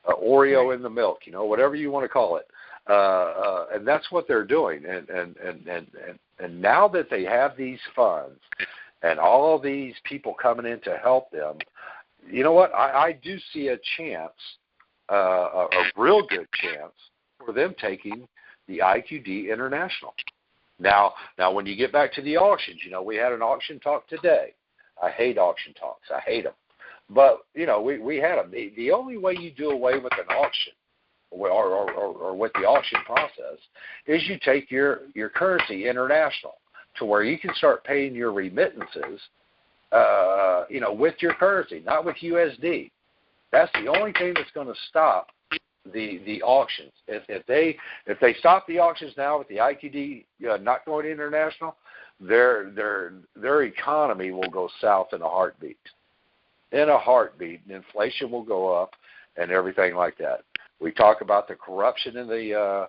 Oreo in the milk, whatever you want to call it. And that's what they're doing. And now that they have these funds and all of these people coming in to help them, you know what? I do see a chance, a real good chance for them taking the IQD international. Now, when you get back to the auctions, we had an auction talk today. I hate auction talks. I hate them. But, we had them. The only way you do away with an auction or with the auction process is you take your currency international to where you can start paying your remittances, with your currency, not with USD. That's the only thing that's going to stop the auctions. If they stop the auctions now with the IQD not going international, their economy will go south in a heartbeat. And inflation will go up and everything like that. We talk about the corruption in the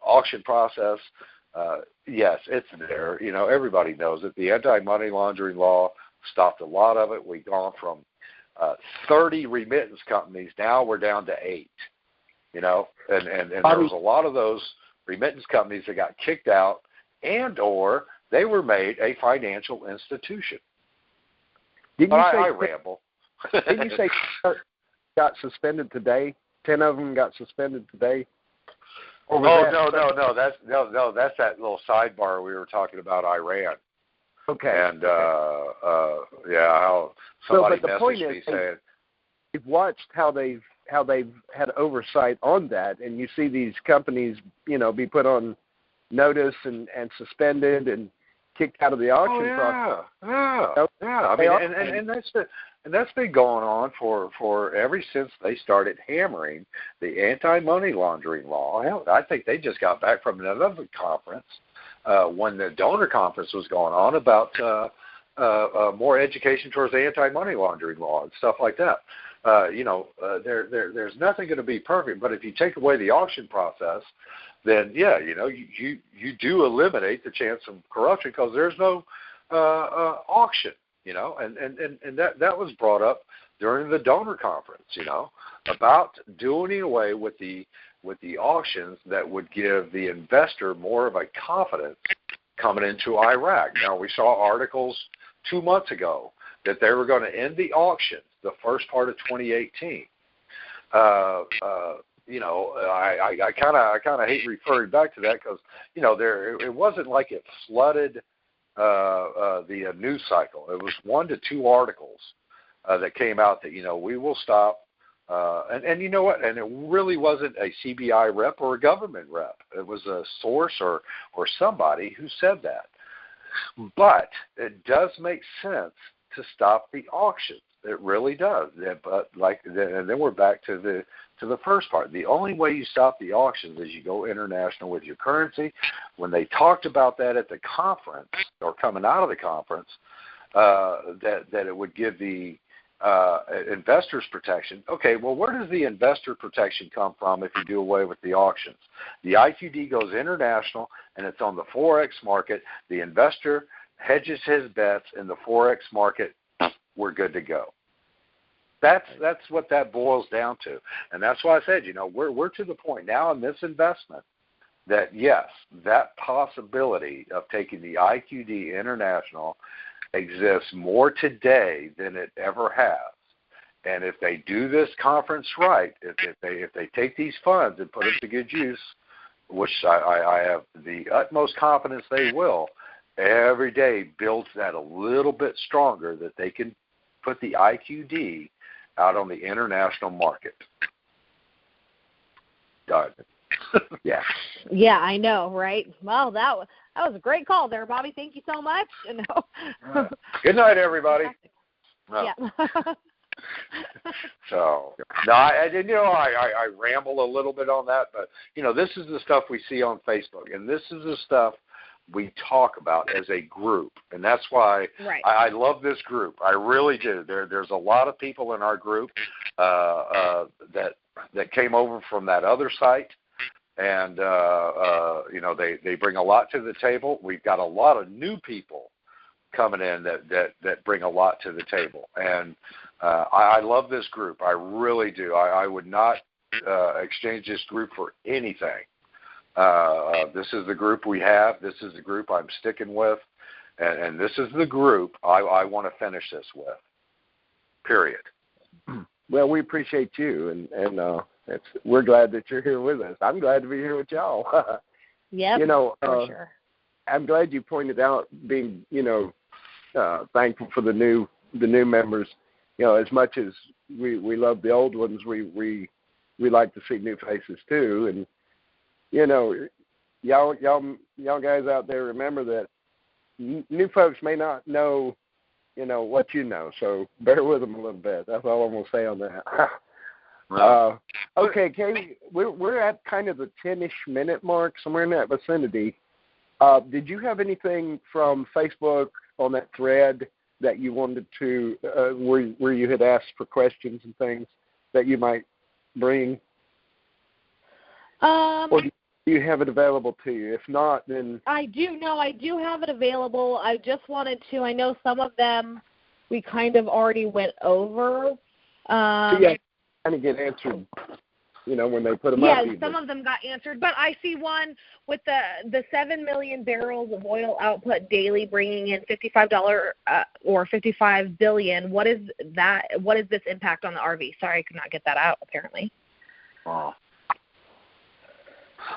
auction process. Yes, it's there. Everybody knows it. The anti-money laundering law stopped a lot of it. We've gone from 30 remittance companies. Now we're down to 8. And there was a lot of those remittance companies that got kicked out, and or they were made a financial institution. I ramble. Did you say got suspended today? 10 of them got suspended today. No. That's that little sidebar we were talking about Iran. Okay. And how somebody messaged me saying, you've watched how they've had oversight on that, and you see these companies, be put on notice and suspended and kicked out of the auction process. I mean, and that's been going on for ever since they started hammering the anti-money laundering law. Hell, I think they just got back from another conference when the donor conference was going on about more education towards the anti-money laundering law and stuff like that. There's nothing going to be perfect, but if you take away the auction process, then you do eliminate the chance of corruption because there's no auction, and that was brought up during the donor conference, about doing away with the auctions that would give the investor more of a confidence coming into Iraq. Now, we saw articles 2 months ago that they were going to end the auctions the first part of 2018. I kind of hate referring back to that because it wasn't like it flooded the news cycle. It was 1 to 2 articles that came out that we will stop. And you know what? And it really wasn't a CBI rep or a government rep. It was a source or somebody who said that. But it does make sense to stop the auctions. It really does. But and then we're back to the first part. The only way you stop the auctions is you go international with your currency. When they talked about that at the conference or coming out of the conference, that it would give the investors protection. Okay, well, where does the investor protection come from if you do away with the auctions? The IQD goes international, and it's on the Forex market. The investor hedges his bets in the Forex market. We're good to go. That's what that boils down to, and that's why I said, we're to the point now in this investment that yes, that possibility of taking the IQD international exists more today than it ever has. And if they do this conference right, if they take these funds and put them to good use, which I have the utmost confidence they will, every day builds that a little bit stronger that they can put the IQD out on the international market. Done. Yeah. Yeah, I know, right? Well, that was a great call there, Bobby. Thank you so much. Good night, everybody. Yeah. So, no, I ramble a little bit on that, but, this is the stuff we see on Facebook, and this is the stuff we talk about as a group, and that's why I love this group. I really do. There's a lot of people in our group that came over from that other site, and they bring a lot to the table. We've got a lot of new people coming in that bring a lot to the table, and I love this group. I really do. I would not exchange this group for anything. This is the group we have. This is the group I'm sticking with, and this is the group I want to finish this with. Period. Well, we appreciate you, and we're glad that you're here with us. I'm glad to be here with y'all. Yep, for sure. I'm glad you pointed out being, thankful for the new members. As much as we love the old ones, we like to see new faces too. And y'all guys out there, remember that new folks may not know, what you know. So bear with them a little bit. That's all I'm gonna say on that. Okay, Kaleigh, we're at kind of the 10-ish minute mark, somewhere in that vicinity. Did you have anything from Facebook on that thread that you wanted to, where you had asked for questions and things that you might bring? Or do you have it available to you? If not, then... I do have it available. I just wanted to, I know some of them we kind of already went over. Yeah, kind of get answered, when they put them up. Yeah, some of them got answered, but I see one with the 7 million barrels of oil output daily, bringing in $55 or $55 billion. What is that? What is this impact on the RV? Sorry, I could not get that out. Apparently. Wow.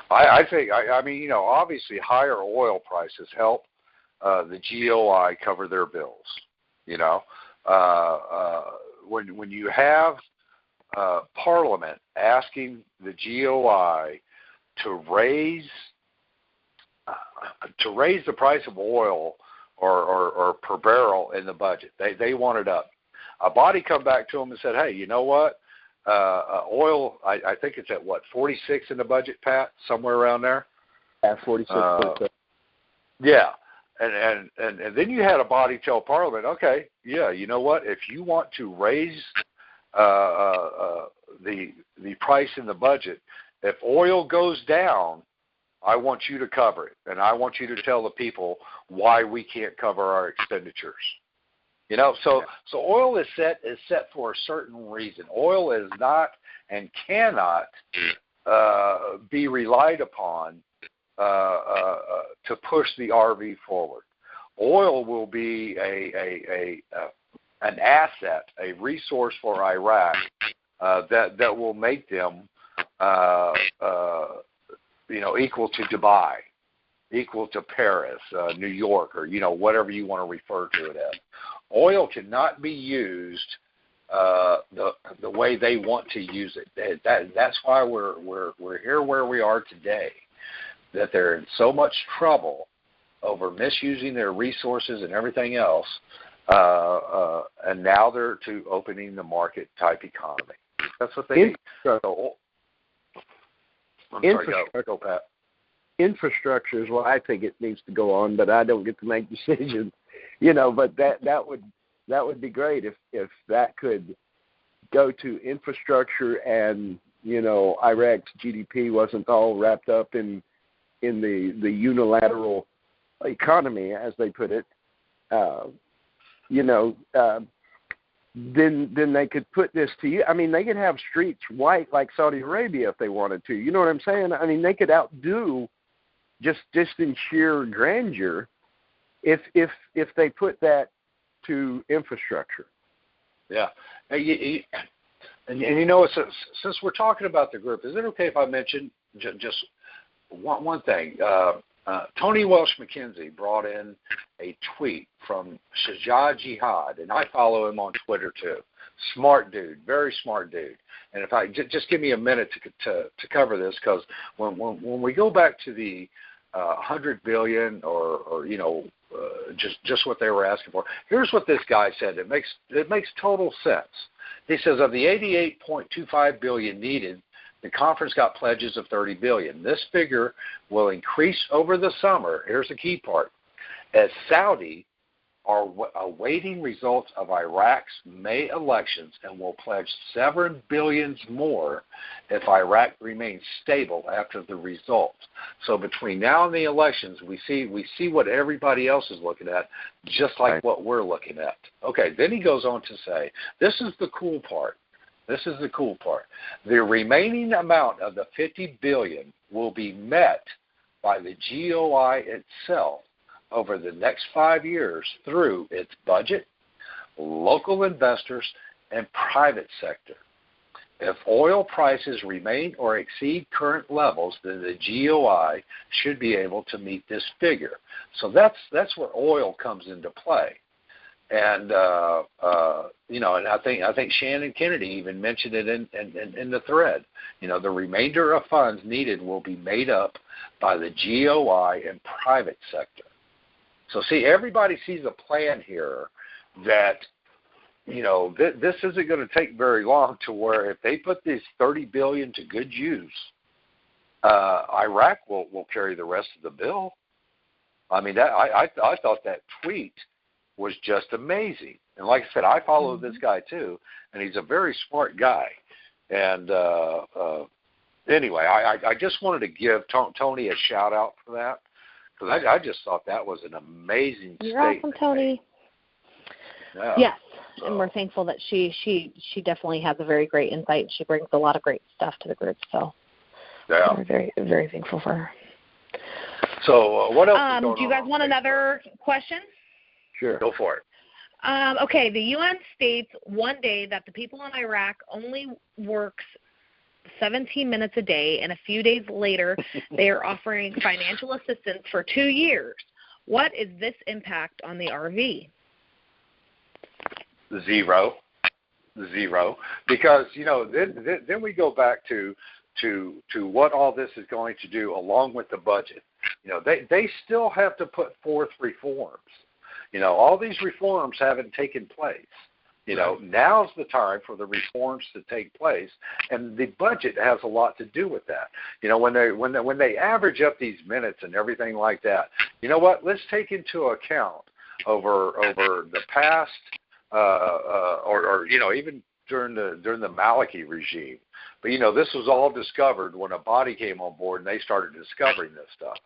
I think obviously higher oil prices help the GOI cover their bills. When you have Parliament asking the GOI to raise to raise the price of oil or per barrel in the budget. They want it up. A body come back to them and said, hey, you know what? Oil, I think it's at, 46 in the budget, Pat? Somewhere around there? Yeah, 46. Yeah. And then you had a body tell Parliament, okay, yeah, you know what? If you want to raise the price in the budget, if oil goes down, I want you to cover it, and I want you to tell the people why we can't cover our expenditures. You know, so oil is set for a certain reason. Oil is not and cannot be relied upon to push the RV forward. Oil will be an asset, a resource for Iraq that will make them, equal to Dubai, equal to Paris, New York, or whatever you want to refer to it as. Oil cannot be used the way they want to use it. That's why we're here where we are today. That they're in so much trouble over misusing their resources and everything else, and now they're to opening the market type economy. That's what they need. So, I'm sorry, go, Pat. Infrastructure is what I think it needs to go on, but I don't get to make decisions. But that would be great if that could go to infrastructure, and Iraq's GDP wasn't all wrapped up in the unilateral economy, as they put it. Then they could put this to you. I mean, they could have streets white like Saudi Arabia if they wanted to. You know what I'm saying? I mean, they could outdo just in sheer grandeur if they put that to infrastructure. Yeah. And since we're talking about the group, is it okay if I mention just one thing? Tony Welsh McKenzie brought in a tweet from Shajah Jihad, and I follow him on Twitter too. Smart dude, very smart dude. And if I just give me a minute to cover this, because when we go back to the $100 billion or just what they were asking for, here's what this guy said. It makes total sense. He says of the $88.25 billion needed, the conference got pledges of $30 billion. This figure will increase over the summer. Here's the key part. As Saudi are awaiting results of Iraq's May elections and will pledge $7 billion more if Iraq remains stable after the results. So between now and the elections, we see what everybody else is looking at, just like what we're looking at. Okay, then he goes on to say, this is the cool part. This is the cool part. The remaining amount of the $50 billion will be met by the GOI itself over the next 5 years through its budget, local investors, and private sector. If oil prices remain or exceed current levels, then the GOI should be able to meet this figure. So that's where oil comes into play. And and I think Shannon Kennedy even mentioned it in the thread. The remainder of funds needed will be made up by the GOI and private sector. So see, everybody sees a plan here that this isn't going to take very long to where if they put this $30 billion to good use, Iraq will carry the rest of the bill. I mean, I thought that tweet was just amazing. And like I said, I follow this guy too, and he's a very smart guy. And anyway, I just wanted to give Tony a shout out for that, because I just thought that was an amazing statement. You're welcome, Tony. Yeah. Yes, and we're thankful that she definitely has a very great insight. She brings a lot of great stuff to the group, so we're very, very thankful for her. So what else is going on? Do you guys want another question? Sure. Go for it. Okay, the UN states one day that the people in Iraq only works 17 minutes a day, and a few days later they are offering financial assistance for 2 years. What is this impact on the RV? Zero. Because, then we go back to what all this is going to do along with the budget. They still have to put forth reforms. All these reforms haven't taken place. Now's the time for the reforms to take place, and the budget has a lot to do with that. When they average up these minutes and everything like that, you know what? Let's take into account over the past, or even during the Maliki regime. But this was all discovered when a body came on board and they started discovering this stuff.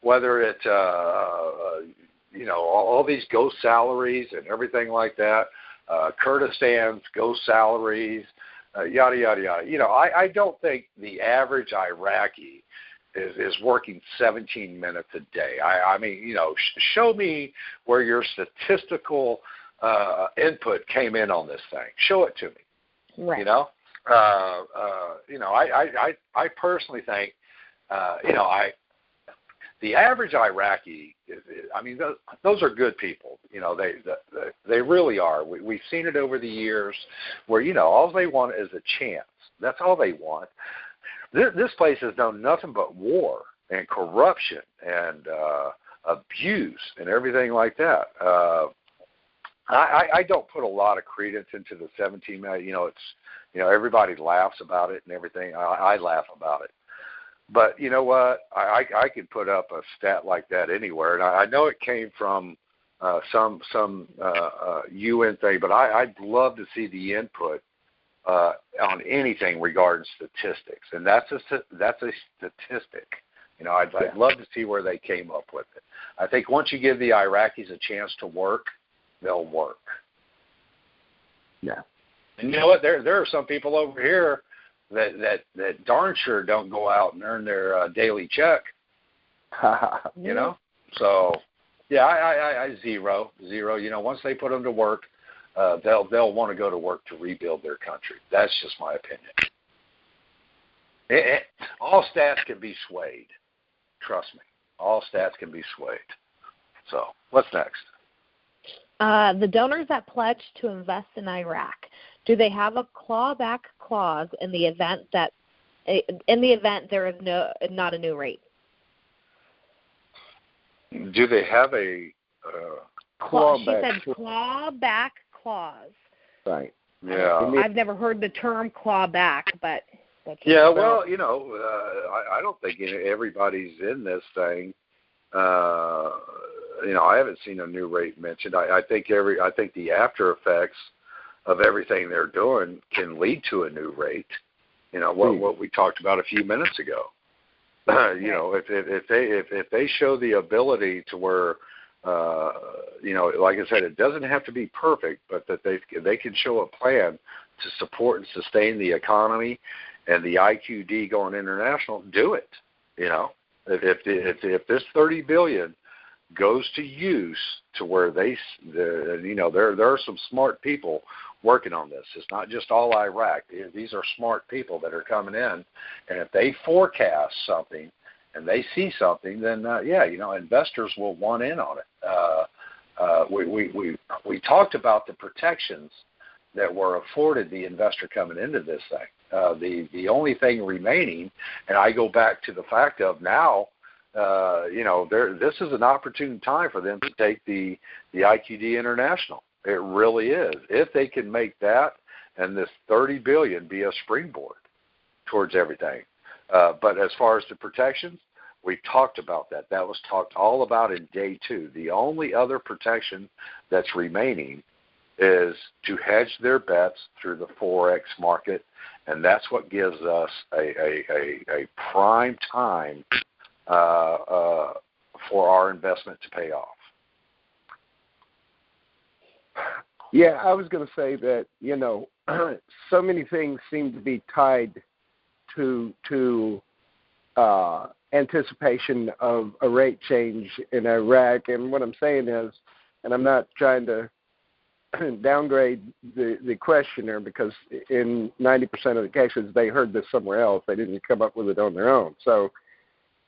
Whether it all these ghost salaries and everything like that. Kurdistan's ghost salaries, yada, yada, yada. I don't think the average Iraqi is working 17 minutes a day. I mean, show me where your statistical input came in on this thing. Show it to me. Right. I personally think, the average Iraqi those are good people. They really are. We've seen it over the years where, all they want is a chance. That's all they want. This place has known nothing but war and corruption and abuse and everything like that. I don't put a lot of credence into the 17 million. Everybody laughs about it and everything. I laugh about it. But you know what? I could put up a stat like that anywhere, and I know it came from some UN thing, but I'd love to see the input on anything regarding statistics, and that's a statistic. I'd love to see where they came up with it. I think once you give the Iraqis a chance to work, they'll work. Yeah. And you know what? There are some people over here that darn sure don't go out and earn their daily check. So yeah, I zero. Once they put them to work, they'll want to go to work to rebuild their country. That's just my opinion. All stats can be swayed. Trust me, all stats can be swayed. So what's next? The donors that pledge to invest in Iraq, do they have a clawback clause in the event there is not a new rate? Do they have a clawback? She said clawback clause. Right. Yeah. I've never heard the term clawback, but yeah. Well, I don't think everybody's in this thing. I haven't seen a new rate mentioned. I think the after effects of everything they're doing can lead to a new rate. What we talked about a few minutes ago. If they show the ability to where, like I said, it doesn't have to be perfect, but that they can show a plan to support and sustain the economy and the IQD going international, do it. If this $30 billion goes to use to where there are some smart people working on this. It's not just all Iraq. These are smart people that are coming in, and if they forecast something and they see something, then investors will want in on it. We talked about the protections that were afforded the investor coming into this thing. The only thing remaining, and I go back to the fact of now, this is an opportune time for them to take the IQD international. It really is. If they can make that and this $30 billion be a springboard towards everything. But as far as the protections, we talked about that. That was talked all about in day 2. The only other protection that's remaining is to hedge their bets through the Forex market, and that's what gives us a prime time for our investment to pay off. Yeah, I was going to say that, so many things seem to be tied to anticipation of a rate change in Iraq. And what I'm saying is, and I'm not trying to downgrade the questioner, because in 90% of the cases they heard this somewhere else. They didn't come up with it on their own. So,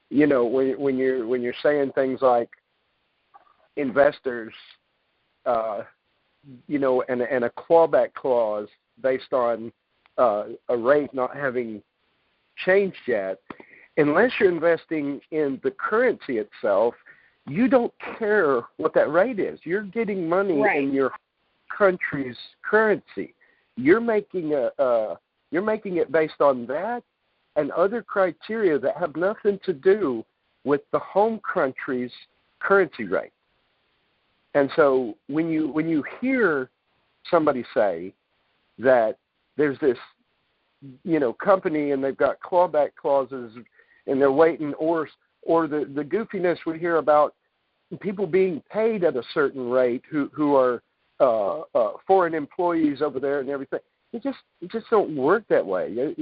when you're saying things like investors, and a clawback clause based on a rate not having changed yet, unless you're investing in the currency itself, you don't care what that rate is. You're getting money in your country's currency. You're making it based on that and other criteria that have nothing to do with the home country's currency rate. And so when you hear somebody say that there's this, company and they've got clawback clauses and they're waiting, or the goofiness we hear about people being paid at a certain rate who are foreign employees over there and everything, it just don't work that way.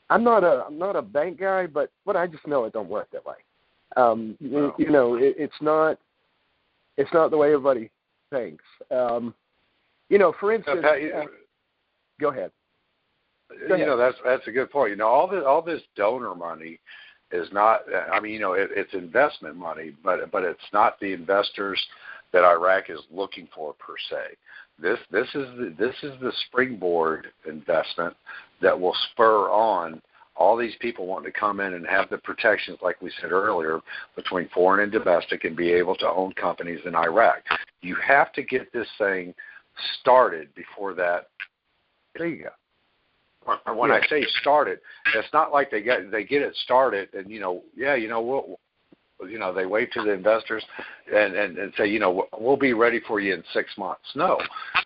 I'm not a bank guy, but I just know it don't work that way. It's not the way everybody thinks. For instance, go ahead. That's a good point. All this donor money is not. It's investment money, but it's not the investors that Iraq is looking for per se. This is the springboard investment that will spur on all these people wanting to come in and have the protections, like we said earlier, between foreign and domestic, and be able to own companies in Iraq. You have to get this thing started before that. There you go. When I say started, it's not like they get it started and they wave to the investors and say, we'll be ready for you in 6 months. No,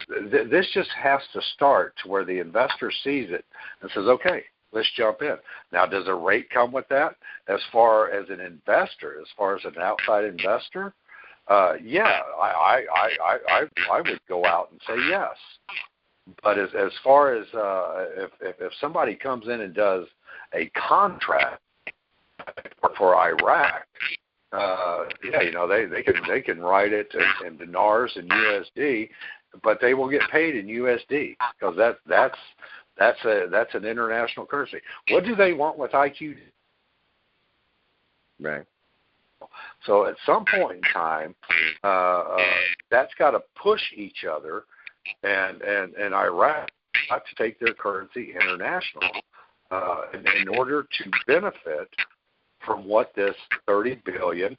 this just has to start to where the investor sees it and says, okay, let's jump in. Now, does a rate come with that? As far as an investor, as far as an outside investor, I would go out and say yes. But as far as if somebody comes in and does a contract for Iraq, they can write it in dinars and USD, but they will get paid in USD because that's an international currency. What do they want with IQ? Right. So at some point in time, that's got to push each other, and Iraq got to take their currency international in order to benefit from what this $30 billion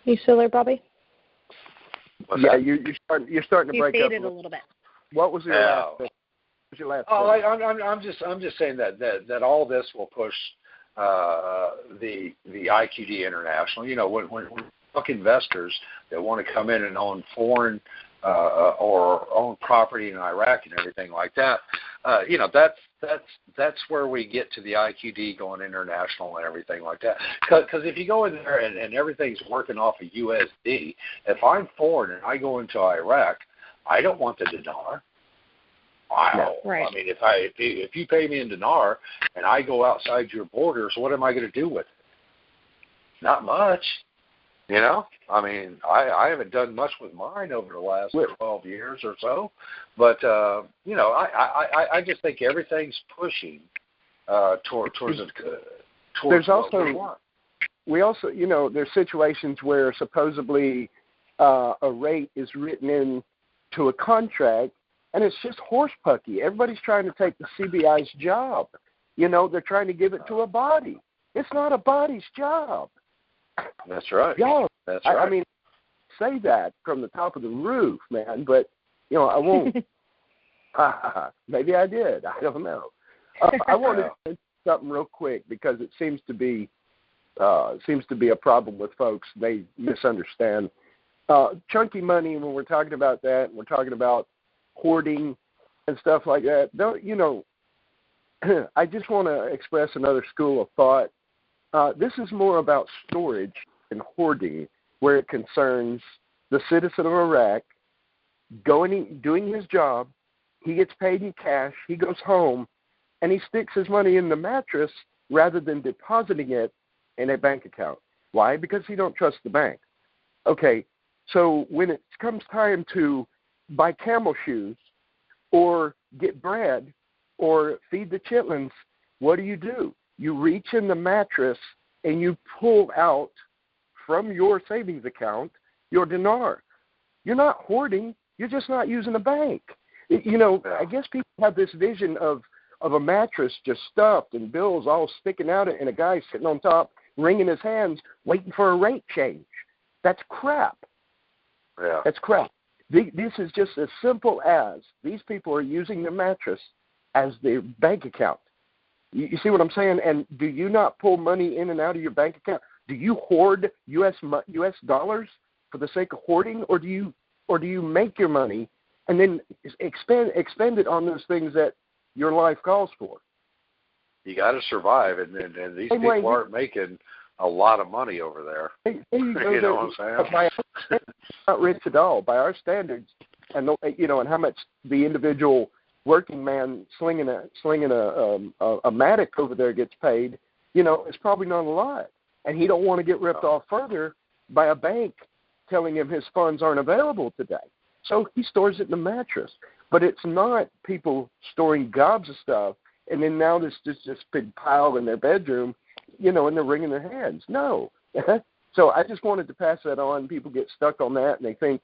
You still there, Bobby? Yeah, you're starting to break up. You faded a little bit. What was your last? What was your last? I'm just saying that all this will push the IQD international. When we look investors that want to come in and own foreign or own property in Iraq and everything like that, that's where we get to the IQD going international and everything like that. Because if you go in there and everything's working off of USD, if I'm foreign and I go into Iraq, I don't want the dinar. Right. I mean, if you pay me in dinar and I go outside your borders, what am I going to do with it? Not much. I mean, I haven't done much with mine over the last 12 years or so, but I just think everything's pushing towards there's also we also there's situations where supposedly a rate is written into a contract and it's just horse pucky. Everybody's trying to take the CBI's job. They're trying to give it to a body. It's not a body's job. That's right. Yeah, that's right. I mean, say that from the top of the roof, man. But I won't. Maybe I did. I don't know. I want to say something real quick because it seems to be a problem with folks. They misunderstand chunky money when we're talking about that. And we're talking about hoarding and stuff like that. I just want to express another school of thought. This is more about storage and hoarding, where it concerns the citizen of Iraq doing his job. He gets paid in cash. He goes home, and he sticks his money in the mattress rather than depositing it in a bank account. Why? Because he don't trust the bank. Okay, so when it comes time to buy camel shoes or get bread or feed the chitlins, what do? You reach in the mattress and you pull out from your savings account your dinar. You're not hoarding. You're just not using a bank. I guess people have this vision of a mattress just stuffed and bills all sticking out and a guy sitting on top wringing his hands waiting for a rate change. That's crap. Yeah. That's crap. This is just as simple as these people are using the mattress as their bank account. You see what I'm saying? And do you not pull money in and out of your bank account? Do you hoard U.S. dollars for the sake of hoarding, or do you make your money and then expend it on those things that your life calls for? You got to survive, and these people aren't making a lot of money over there. You know what I'm saying? By our not rich at all by our standards, and and how much the individual working man slinging a mattock over there gets paid. It's probably not a lot, and he don't want to get ripped off further by a bank telling him his funds aren't available today. So he stores it in the mattress. But it's not people storing gobs of stuff and then now there's just this big pile in their bedroom, and they're wringing their hands. No. So I just wanted to pass that on. People get stuck on that and they think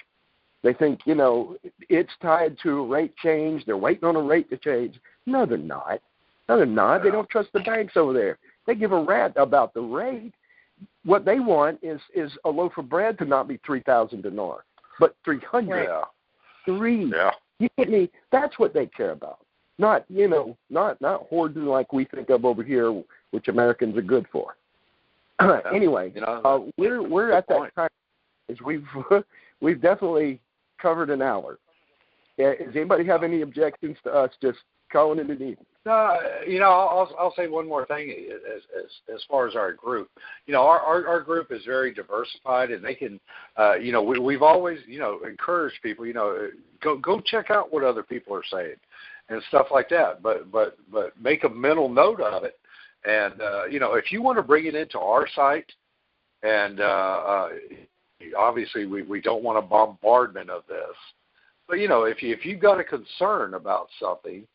it's tied to a rate change. They're waiting on a rate to change. No, they're not. They don't trust the banks over there. They give a rat about the rate. What they want is a loaf of bread to not be 3,000 dinar, but 300. Yeah. 3. Yeah. You get me? That's what they care about. Not hoarding like we think of over here, which Americans are good for. Anyway, we're at that time. Is we've definitely covered an hour. Does anybody have any objections to us just calling it an evening? I'll say one more thing as far as our group. Our group is very diversified, and they can, we've always, encouraged people, go check out what other people are saying and stuff like that. But make a mental note of it, and if you want to bring it into our site, and obviously we don't want a bombardment of this, but if you've got a concern about something.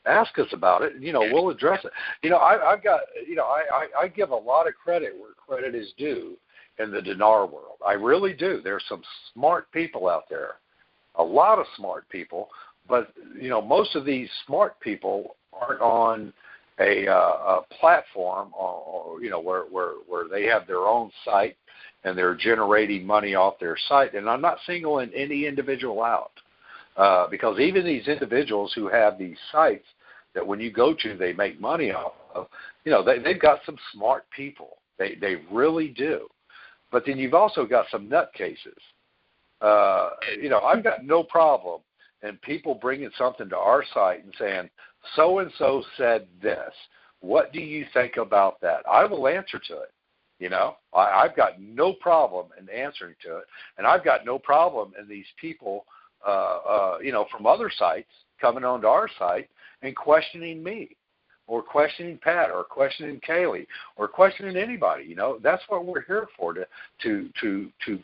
Ask us about it. We'll address it. I've got, I give a lot of credit where credit is due in the Dinar world. I really do. There's some smart people out there, a lot of smart people, but most of these smart people aren't on a platform, where they have their own site and they're generating money off their site. And I'm not singling any individual out. Because even these individuals who have these sites that when you go to, they make money off of, they've got some smart people. They really do. But then you've also got some nutcases. I've got no problem in people bringing something to our site and saying, so-and-so said this. What do you think about that? I will answer to it. I've got no problem in answering to it. And I've got no problem in these people from other sites coming onto our site and questioning me or questioning Pat or questioning Kaleigh or questioning anybody. That's what we're here for, to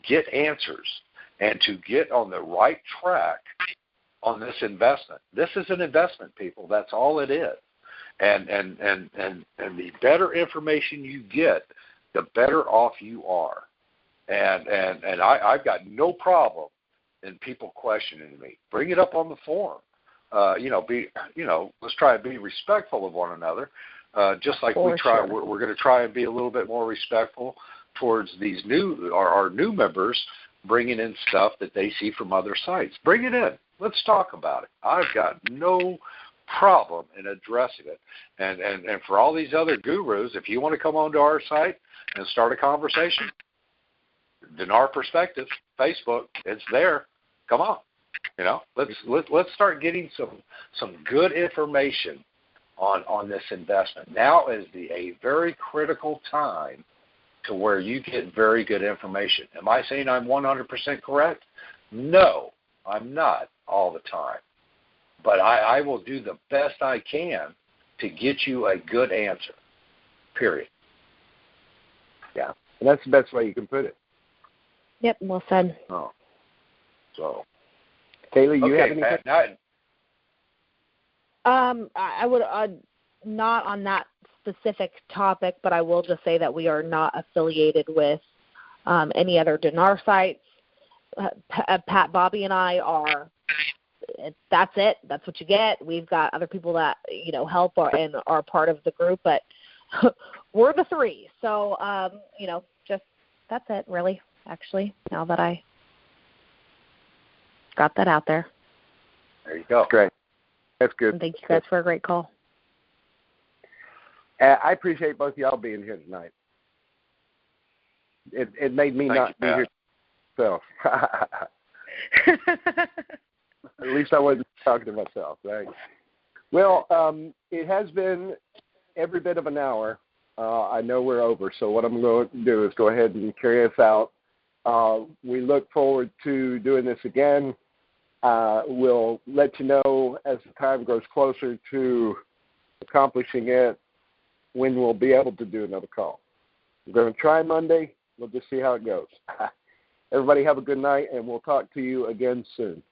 get answers and to get on the right track on this investment. This is an investment, people. That's all it is. And the better information you get, the better off you are. And I've got no problem and people questioning me. Bring it up on the forum. Let's try to be respectful of one another, just like we try. Sure. We're going to try and be a little bit more respectful towards these our new members, bringing in stuff that they see from other sites. Bring it in. Let's talk about it. I've got no problem in addressing it. And for all these other gurus, if you want to come onto our site and start a conversation, Dinar Perspective, Facebook, it's there. Come on, let's start getting some good information on this investment. Now is a very critical time to where you get very good information. Am I saying I'm 100% correct? No, I'm not all the time, but I will do the best I can to get you a good answer. Period. Yeah, and that's the best way you can put it. Yep, well said. Oh. So, Kaleigh, you have anything? Pat, I would not on that specific topic, but I will just say that we are not affiliated with any other Dinar sites, Pat, Bobby, and I are. That's it. That's what you get. We've got other people that help and are part of the group, but we're the three. So just that's it, really. Actually, now that I got that out there. There you go. Great. That's good. And thank you guys for a great call. I appreciate both of y'all being here tonight. It made me not be here. So at least I wasn't talking to myself, right? Well, it has been every bit of an hour. I know we're over, so what I'm going to do is go ahead and carry us out. We look forward to doing this again. We'll let you know as the time grows closer to accomplishing it when we'll be able to do another call. We're going to try Monday. We'll just see how it goes. Everybody have a good night, and we'll talk to you again soon.